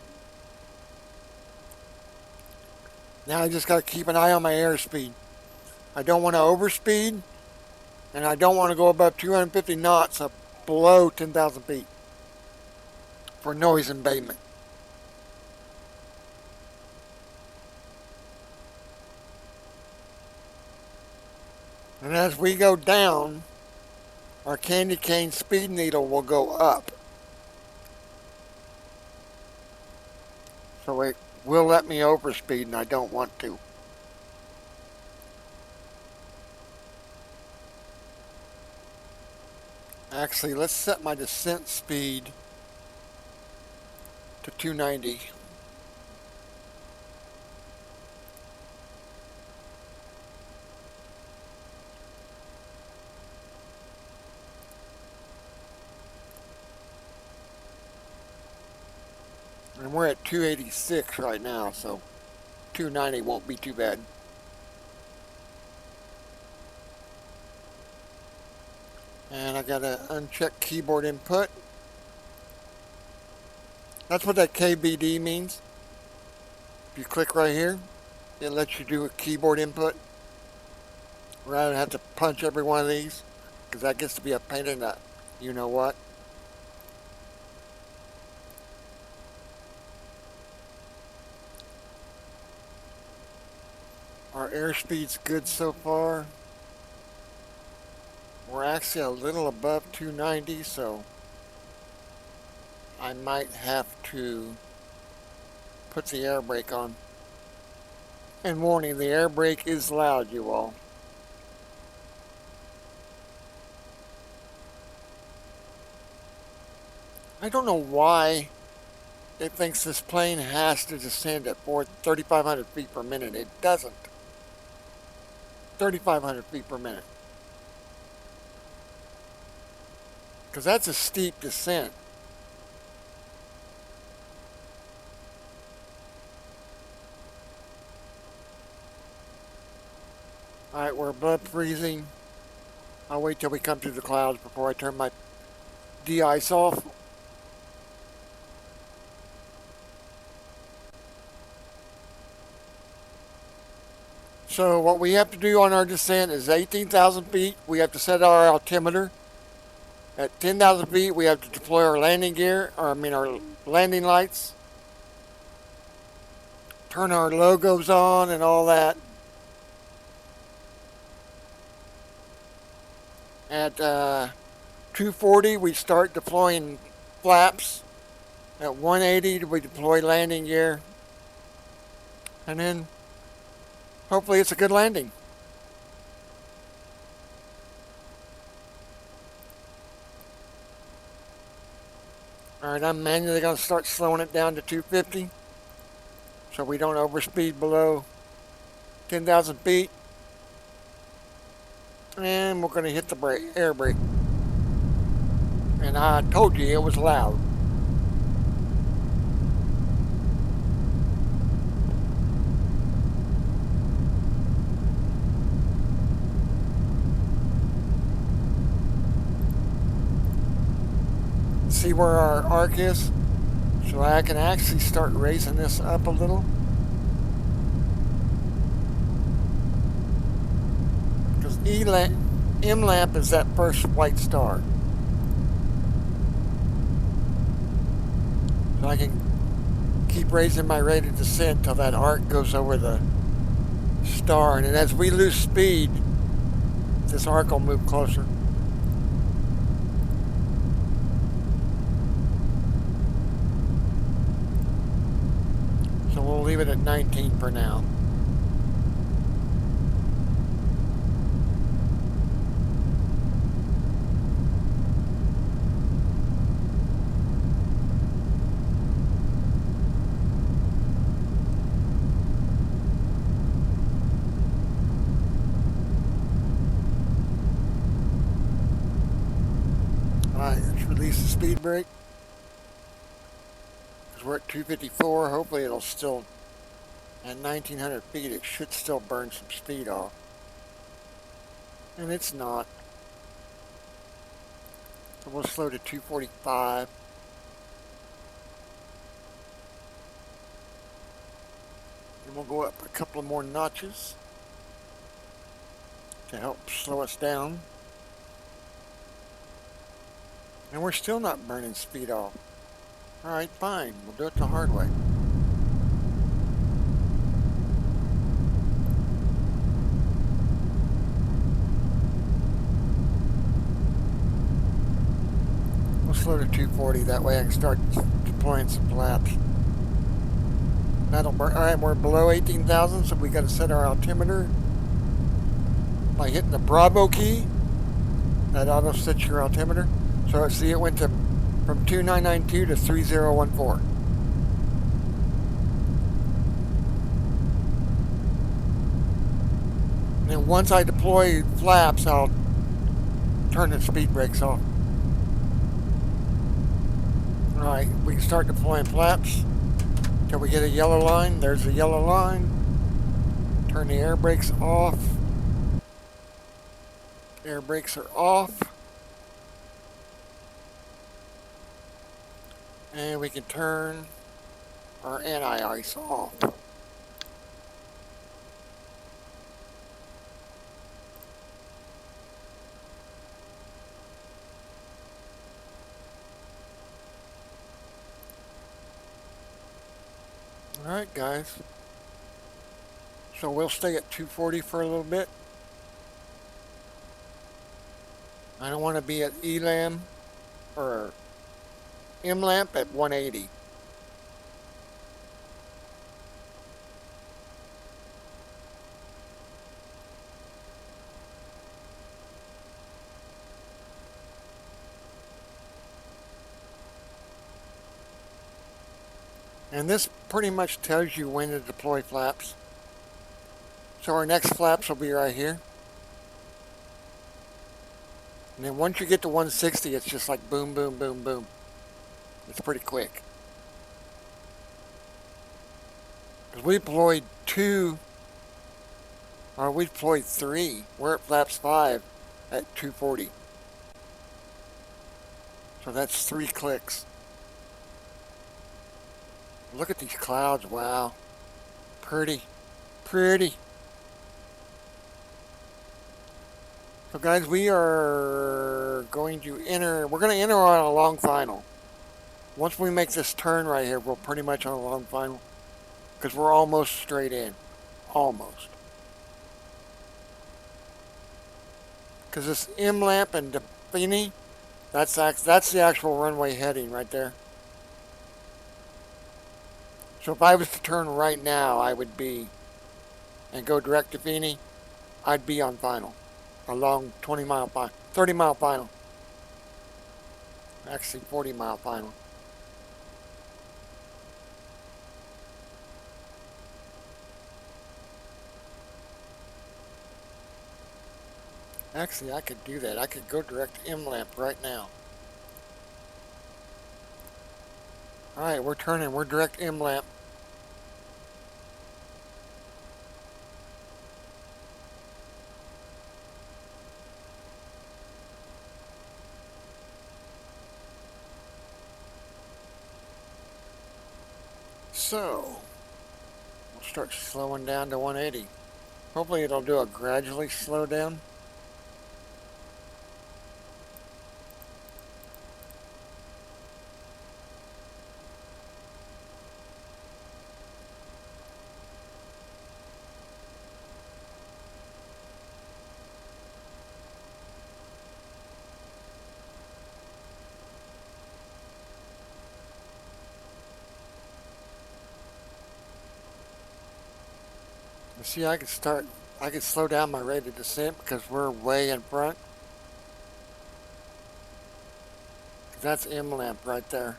Now I just got to keep an eye on my airspeed. I don't want to overspeed, and I don't want to go above 250 knots up below 10,000 feet. for noise abatement. And as we go down, our candy cane speed needle will go up. So it will let me overspeed, and I don't want to. Actually, let's set my descent speed to 290. And we're at 286 right now, so 290 won't be too bad. And I gotta uncheck keyboard input. That's what that KBD means. If you click right here, it lets you do a keyboard input rather than have to punch every one of these, because that gets to be a pain in the you-know-what. Our airspeed's good so far. We're actually a little above 290, so I might have to put the air brake on. And warning, the air brake is loud, you all. I don't know why it thinks this plane has to descend at 3,500 feet per minute. It doesn't. 3,500 feet per minute. Because that's a steep descent. Alright, we're above freezing. I'll wait till we come through the clouds before I turn my de-ice off. So what we have to do on our descent is 18,000 feet. We have to set our altimeter. At 10,000 feet, we have to deploy our landing gear, our landing lights. Turn our logos on and all that. At 240, we start deploying flaps. At 180, we deploy landing gear. And then, hopefully it's a good landing. Alright, I'm manually going to start slowing it down to 250. So we don't overspeed below 10,000 feet. And we're going to hit the air brake. And I told you it was loud. See where our arc is? So I can actually start raising this up a little. Because M lamp is that first white star. So I can keep raising my rate of descent till that arc goes over the star. And then as we lose speed, this arc will move closer. So we'll leave it at 19 for now. Alright, let's release the speed brake. We're at 254. Hopefully it'll still, at 1900 feet, it should still burn some speed off. And it's not. So we'll slow to 245. And we'll go up a couple of more notches to help slow us down. And we're still not burning speed off. Alright, fine. We'll do it the hard way. We'll slow to 240. That way I can start deploying some flaps. That'll burn. Alright, we're below 18,000, so we got to set our altimeter by hitting the Bravo key. That auto sets your altimeter. So see, it went to from 2992 to 3014. And then once I deploy flaps, I'll turn the speed brakes off. Alright, we can start deploying flaps until we get a yellow line. There's the yellow line. Turn the air brakes off. Air brakes are off. And we can turn our anti-ice off. Alright guys, so we'll stay at 240 for a little bit. I don't want to be at ELAM or MLAMP at 180. And this pretty much tells you when to deploy flaps. So our next flaps will be right here. And then once you get to 160, it's just like boom, boom, boom, boom. It's pretty quick. Because we deployed 2, or we deployed 3. We're at flaps 5 at 240. So that's 3 clicks. Look at these clouds, wow. Pretty, pretty. So guys, we are going to enter, we're going to enter on a long final. Once we make this turn right here, we're pretty much on a long final. Because we're almost straight in. Almost. Because this MLAMP and Defini, that's the actual runway heading right there. So if I was to turn right now, I would be, and go direct to Defini, I'd be on final. A long 20-mile final, 30-mile final. Actually, 40-mile final. Actually, I could do that. I could go direct to MLAMP right now. Alright, we're turning. We're direct MLAMP. So, we'll start slowing down to 180. Hopefully it'll do a gradually slow down. See, I could slow down my rate of descent because we're way in front. That's MLAMP right there.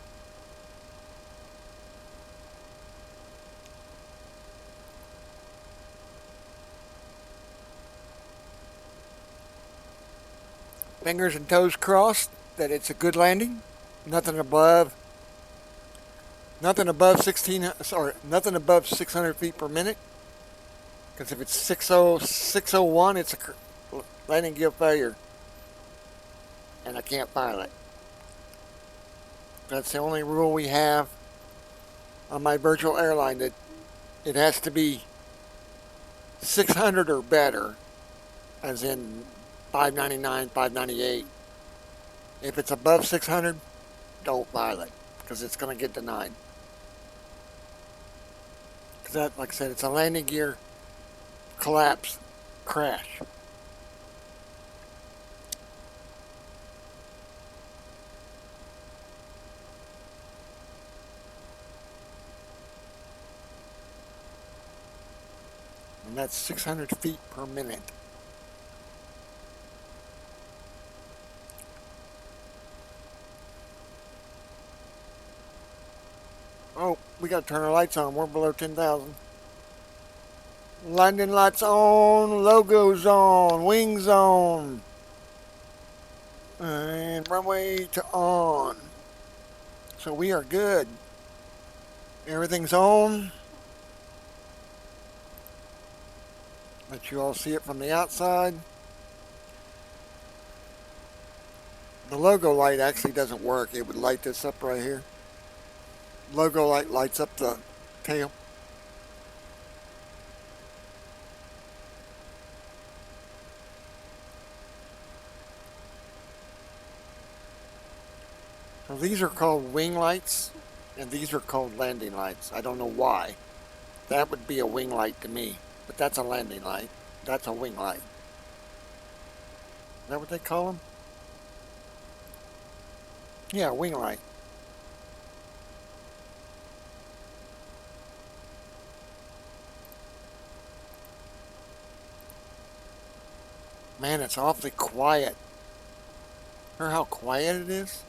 Fingers and toes crossed that it's a good landing. Nothing above 600 feet per minute. Because if it's 601, it's a landing gear failure. And I can't file it. That's the only rule we have on my virtual airline, that it has to be 600 or better, as in 599, 598. If it's above 600, don't file it. because it's going to get denied. Because that, like I said, it's a landing gear collapse crash. And that's 600 feet per minute. Oh, we got to turn our lights on. We're below 10,000. Landing lights on, logos on, wings on, and runway to on. So we are good. Everything's on. Let you all see it from the outside. The logo light actually doesn't work. It would light this up right here. Logo light lights up the tail. So these are called wing lights, and these are called landing lights. I don't know why. That would be a wing light to me, but that's a landing light. That's a wing light. Is that what they call them? Yeah, wing light. Man, it's awfully quiet. Hear how quiet it is?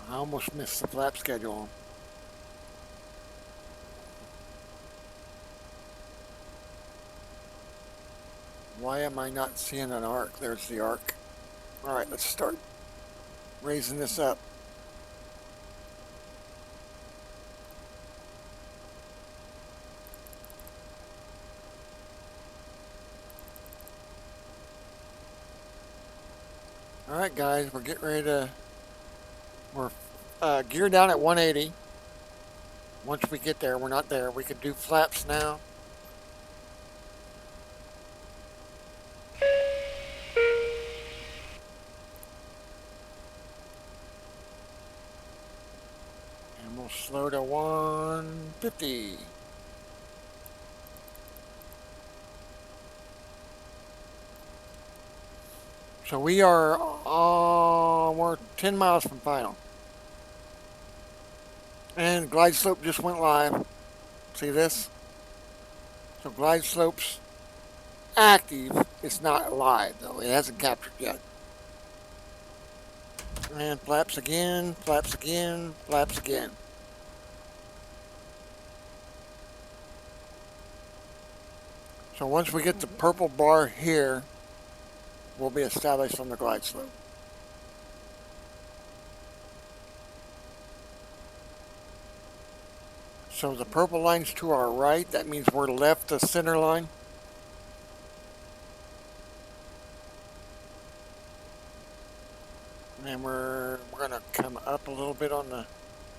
I almost missed the flap schedule. Why am I not seeing an arc? There's the arc. Alright, let's start raising this up. Alright guys, we're getting ready to... We're geared down at 180. Once we get there, we're not there. We could do flaps now. And we'll slow to 150. So we are, we're 10 miles from final. And glide slope just went live. See this? So glide slope's active. It's not live though. It hasn't captured yet. And flaps again, flaps again, flaps again. So once we get the purple bar here, we'll be established on the glide slope. So the purple line's to our right. That means we're left the center line. And we're going to come up a little bit on the,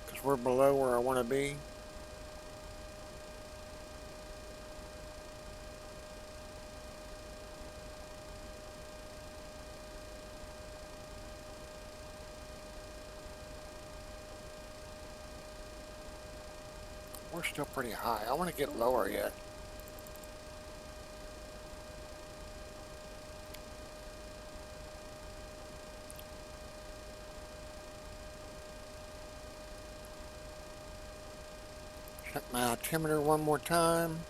because we're below where I want to be. We're still pretty high. I want to get lower yet. Check my altimeter one more time.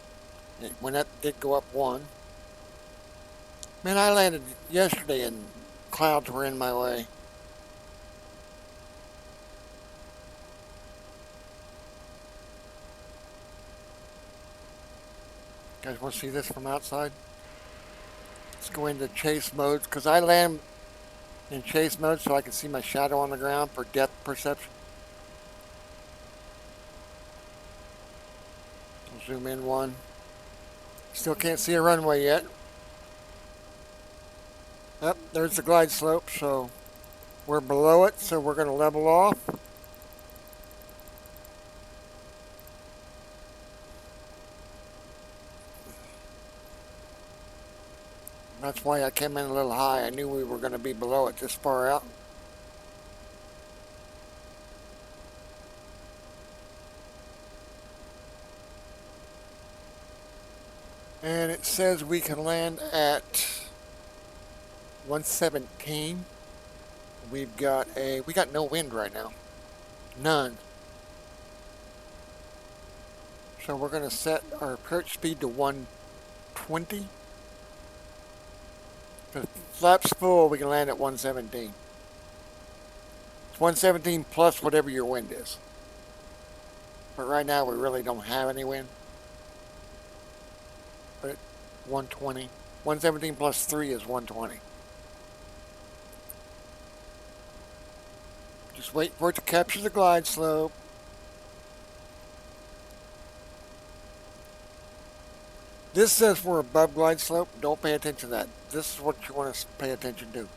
It went up, did go up 1. Man, I landed yesterday and clouds were in my way. You guys want to see this from outside? Let's go into chase mode, because I land in chase mode so I can see my shadow on the ground for depth perception. I'll zoom in 1. Still can't see a runway yet. Yep, there's the glide slope, so we're below it, so we're going to level off. That's why I came in a little high. I knew we were going to be below it this far out. And it says we can land at 117. We got no wind right now. None. So we're going to set our approach speed to 120. If flaps full, we can land at 117. It's 117 plus whatever your wind is. But right now we really don't have any wind. But 120. 117 plus 3 is 120. Just wait for it to capture the glide slope. This says we're above glide slope. Don't pay attention to that. This is what you want to pay attention to.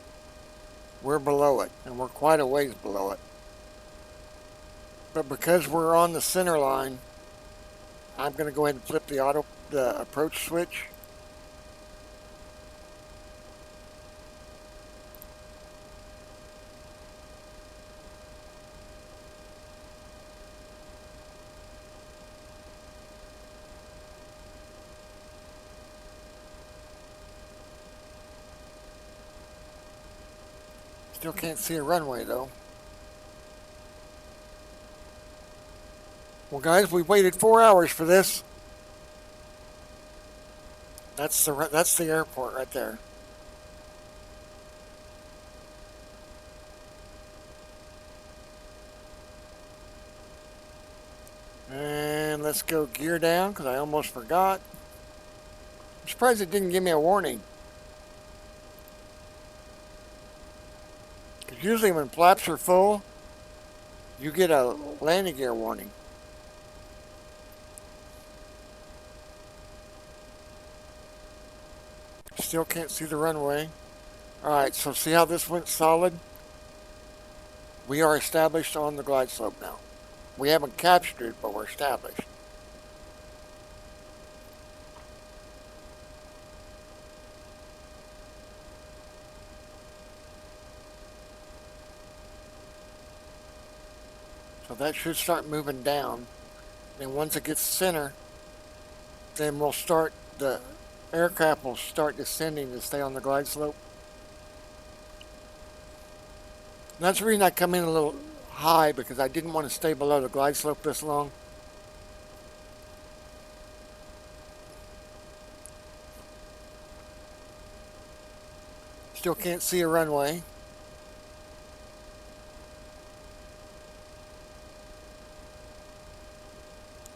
We're below it, and we're quite a ways below it. But because we're on the center line, I'm going to go ahead and flip the approach switch. Still can't see a runway though. Well guys, we waited 4 hours for this. That's the airport right there. And let's go gear down because I almost forgot. I'm surprised it didn't give me a warning. Because usually when flaps are full, you get a landing gear warning. Still can't see the runway. Alright, so see how this went solid? We are established on the glide slope now. We haven't captured it, but we're established. So that should start moving down. And once it gets center, then the aircraft will start descending to stay on the glide slope. And that's the reason I come in a little high, because I didn't want to stay below the glide slope this long. Still can't see a runway.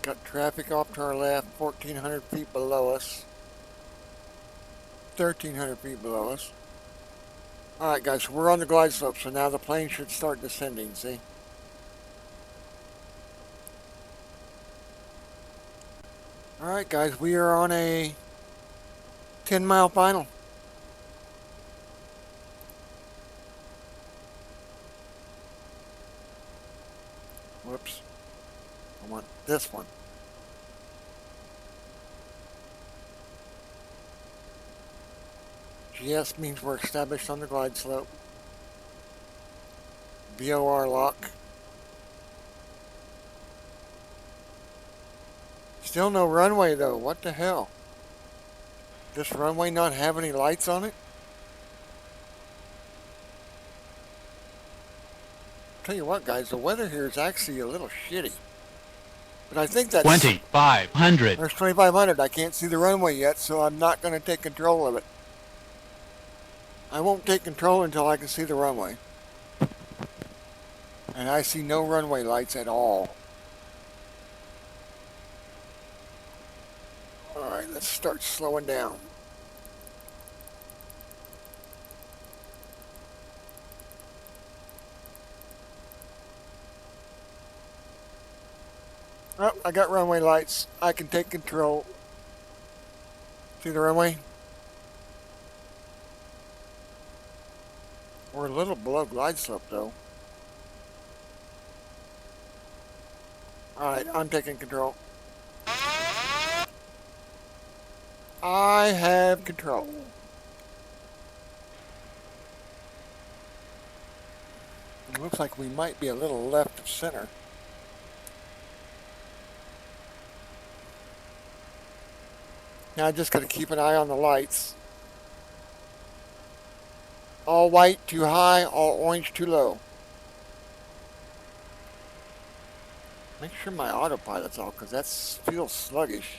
Got traffic off to our left, 1,400 feet below us. 1,300 feet below us. Alright guys, we're on the glide slope, so now the plane should start descending, see? Alright guys, we are on a 10-mile final. Whoops. I want this one. GS means we're established on the glide slope. VOR lock. Still no runway though. What the hell? Does this runway not have any lights on it? Tell you what guys, the weather here is actually a little shitty. But I think that's 2,500. There's 2,500. I can't see the runway yet, so I'm not going to take control of it. I won't take control until I can see the runway. And I see no runway lights at all. Alright, let's start slowing down. Oh, I got runway lights. I can take control. See the runway? We're a little below glide slope though. Alright, I'm taking control. I have control. It looks like we might be a little left of center. Now I just got to keep an eye on the lights. All white too high, all orange too low. Make sure my autopilot's off because that feels sluggish.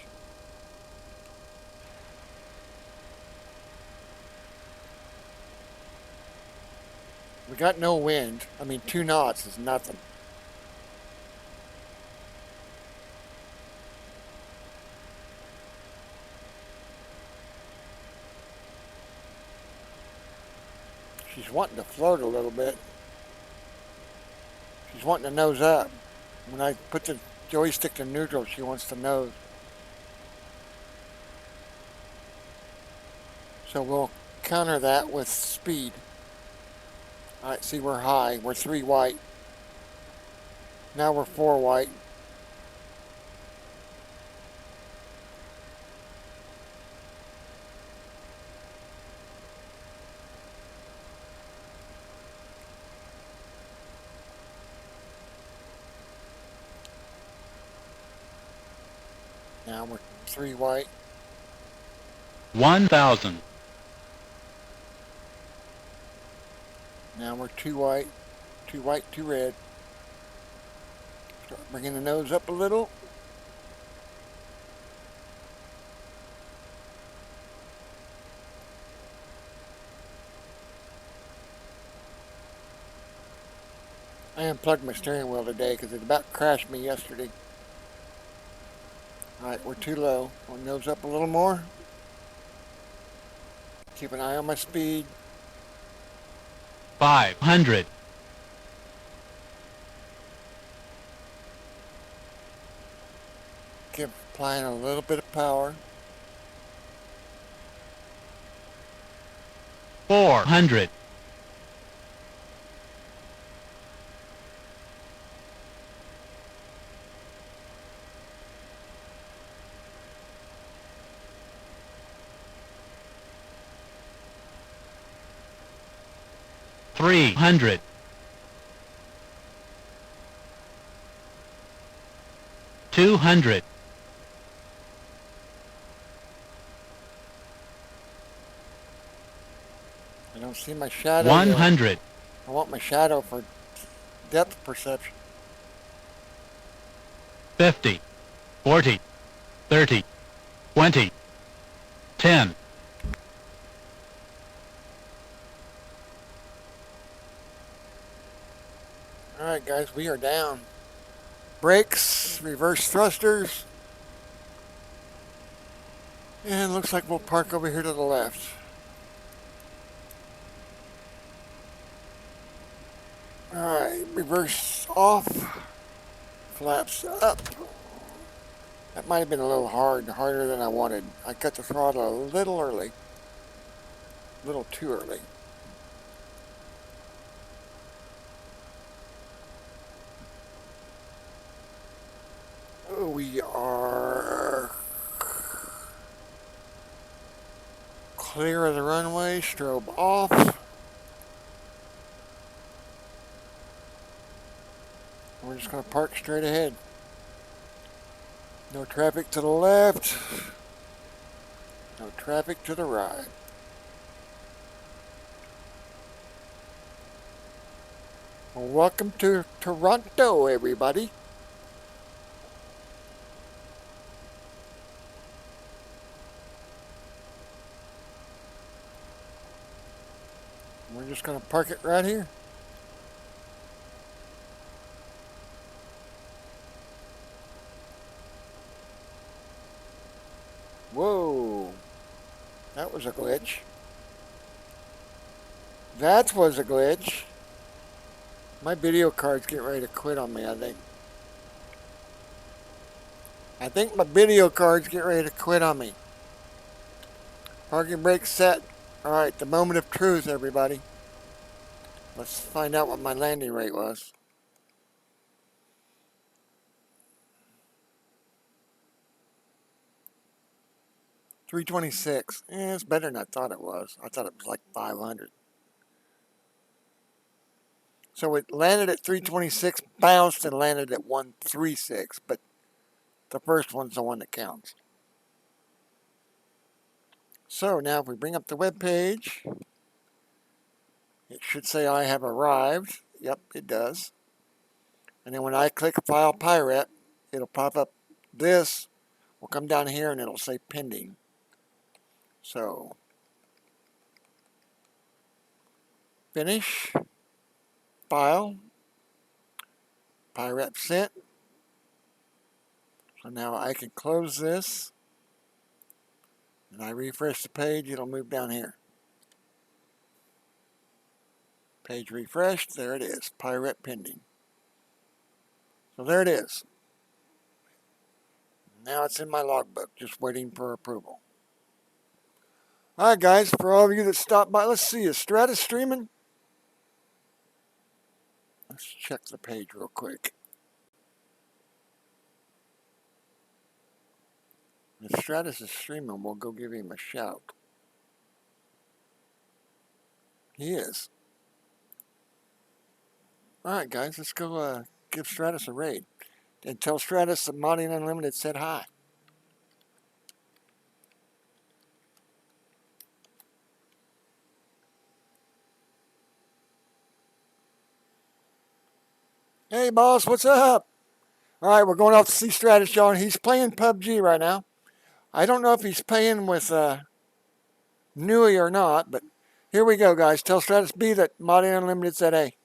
We got no wind. I mean, 2 knots is nothing. She's wanting to float a little bit. She's wanting to nose up. When I put the joystick to neutral, she wants to nose. So we'll counter that with speed. Alright, see, we're high. We're 3 white. Now we're 4 white. Now we're 3 white. 1,000. Now we're 2 white. 2 white, 2 red. Start bringing the nose up a little. I unplugged my steering wheel today because it about crashed me yesterday. Alright, we're too low. We'll nose up a little more. Keep an eye on my speed. 500. Keep applying a little bit of power. 400. 300. 200. I don't see my shadow 100. yet. I want my shadow for depth perception. 50. 40. 30. 20. 10. Alright guys, we are down. Brakes, reverse thrusters. And looks like we'll park over here to the left. Alright, reverse off. Flaps up. That might have been a little harder than I wanted. I cut the throttle a little early. A little too early. We are clear of the runway, strobe off. We're just going to park straight ahead. No traffic to the left. No traffic to the right. Well, welcome to Toronto, everybody. We're just going to park it right here. Whoa. That was a glitch. That was a glitch. My video card's getting ready to quit on me, I think. I think my video card's getting ready to quit on me. Parking brake set. Alright, the moment of truth, everybody. Let's find out what my landing rate was. $326. It's better than I thought it was. I thought it was like 500. So it landed at 326, bounced, and landed at 136, but the first one's the one that counts. So now if we bring up the web page, it should say I have arrived. Yep, it does. And then when I click File Pirate, it'll pop up this. We'll come down here and it'll say pending. So finish, file, Pirate sent. So now I can close this. And I refresh the page, it'll move down here. Page refreshed, there it is, Pirate pending. So there it is. Now it's in my logbook, just waiting for approval. Alright guys, for all of you that stopped by, let's see, is Stratus streaming? Let's check the page real quick. If Stratus is streaming, we'll go give him a shout. He is. Alright guys, let's go give Stratus a raid. And tell Stratus that Modding Unlimited said hi. Hey boss, what's up? Alright, we're going off to see Stratus, y'all. He's playing PUBG right now. I don't know if he's playing with Nui or not, but here we go, guys. Tell Stratus B that Modding Unlimited said hey.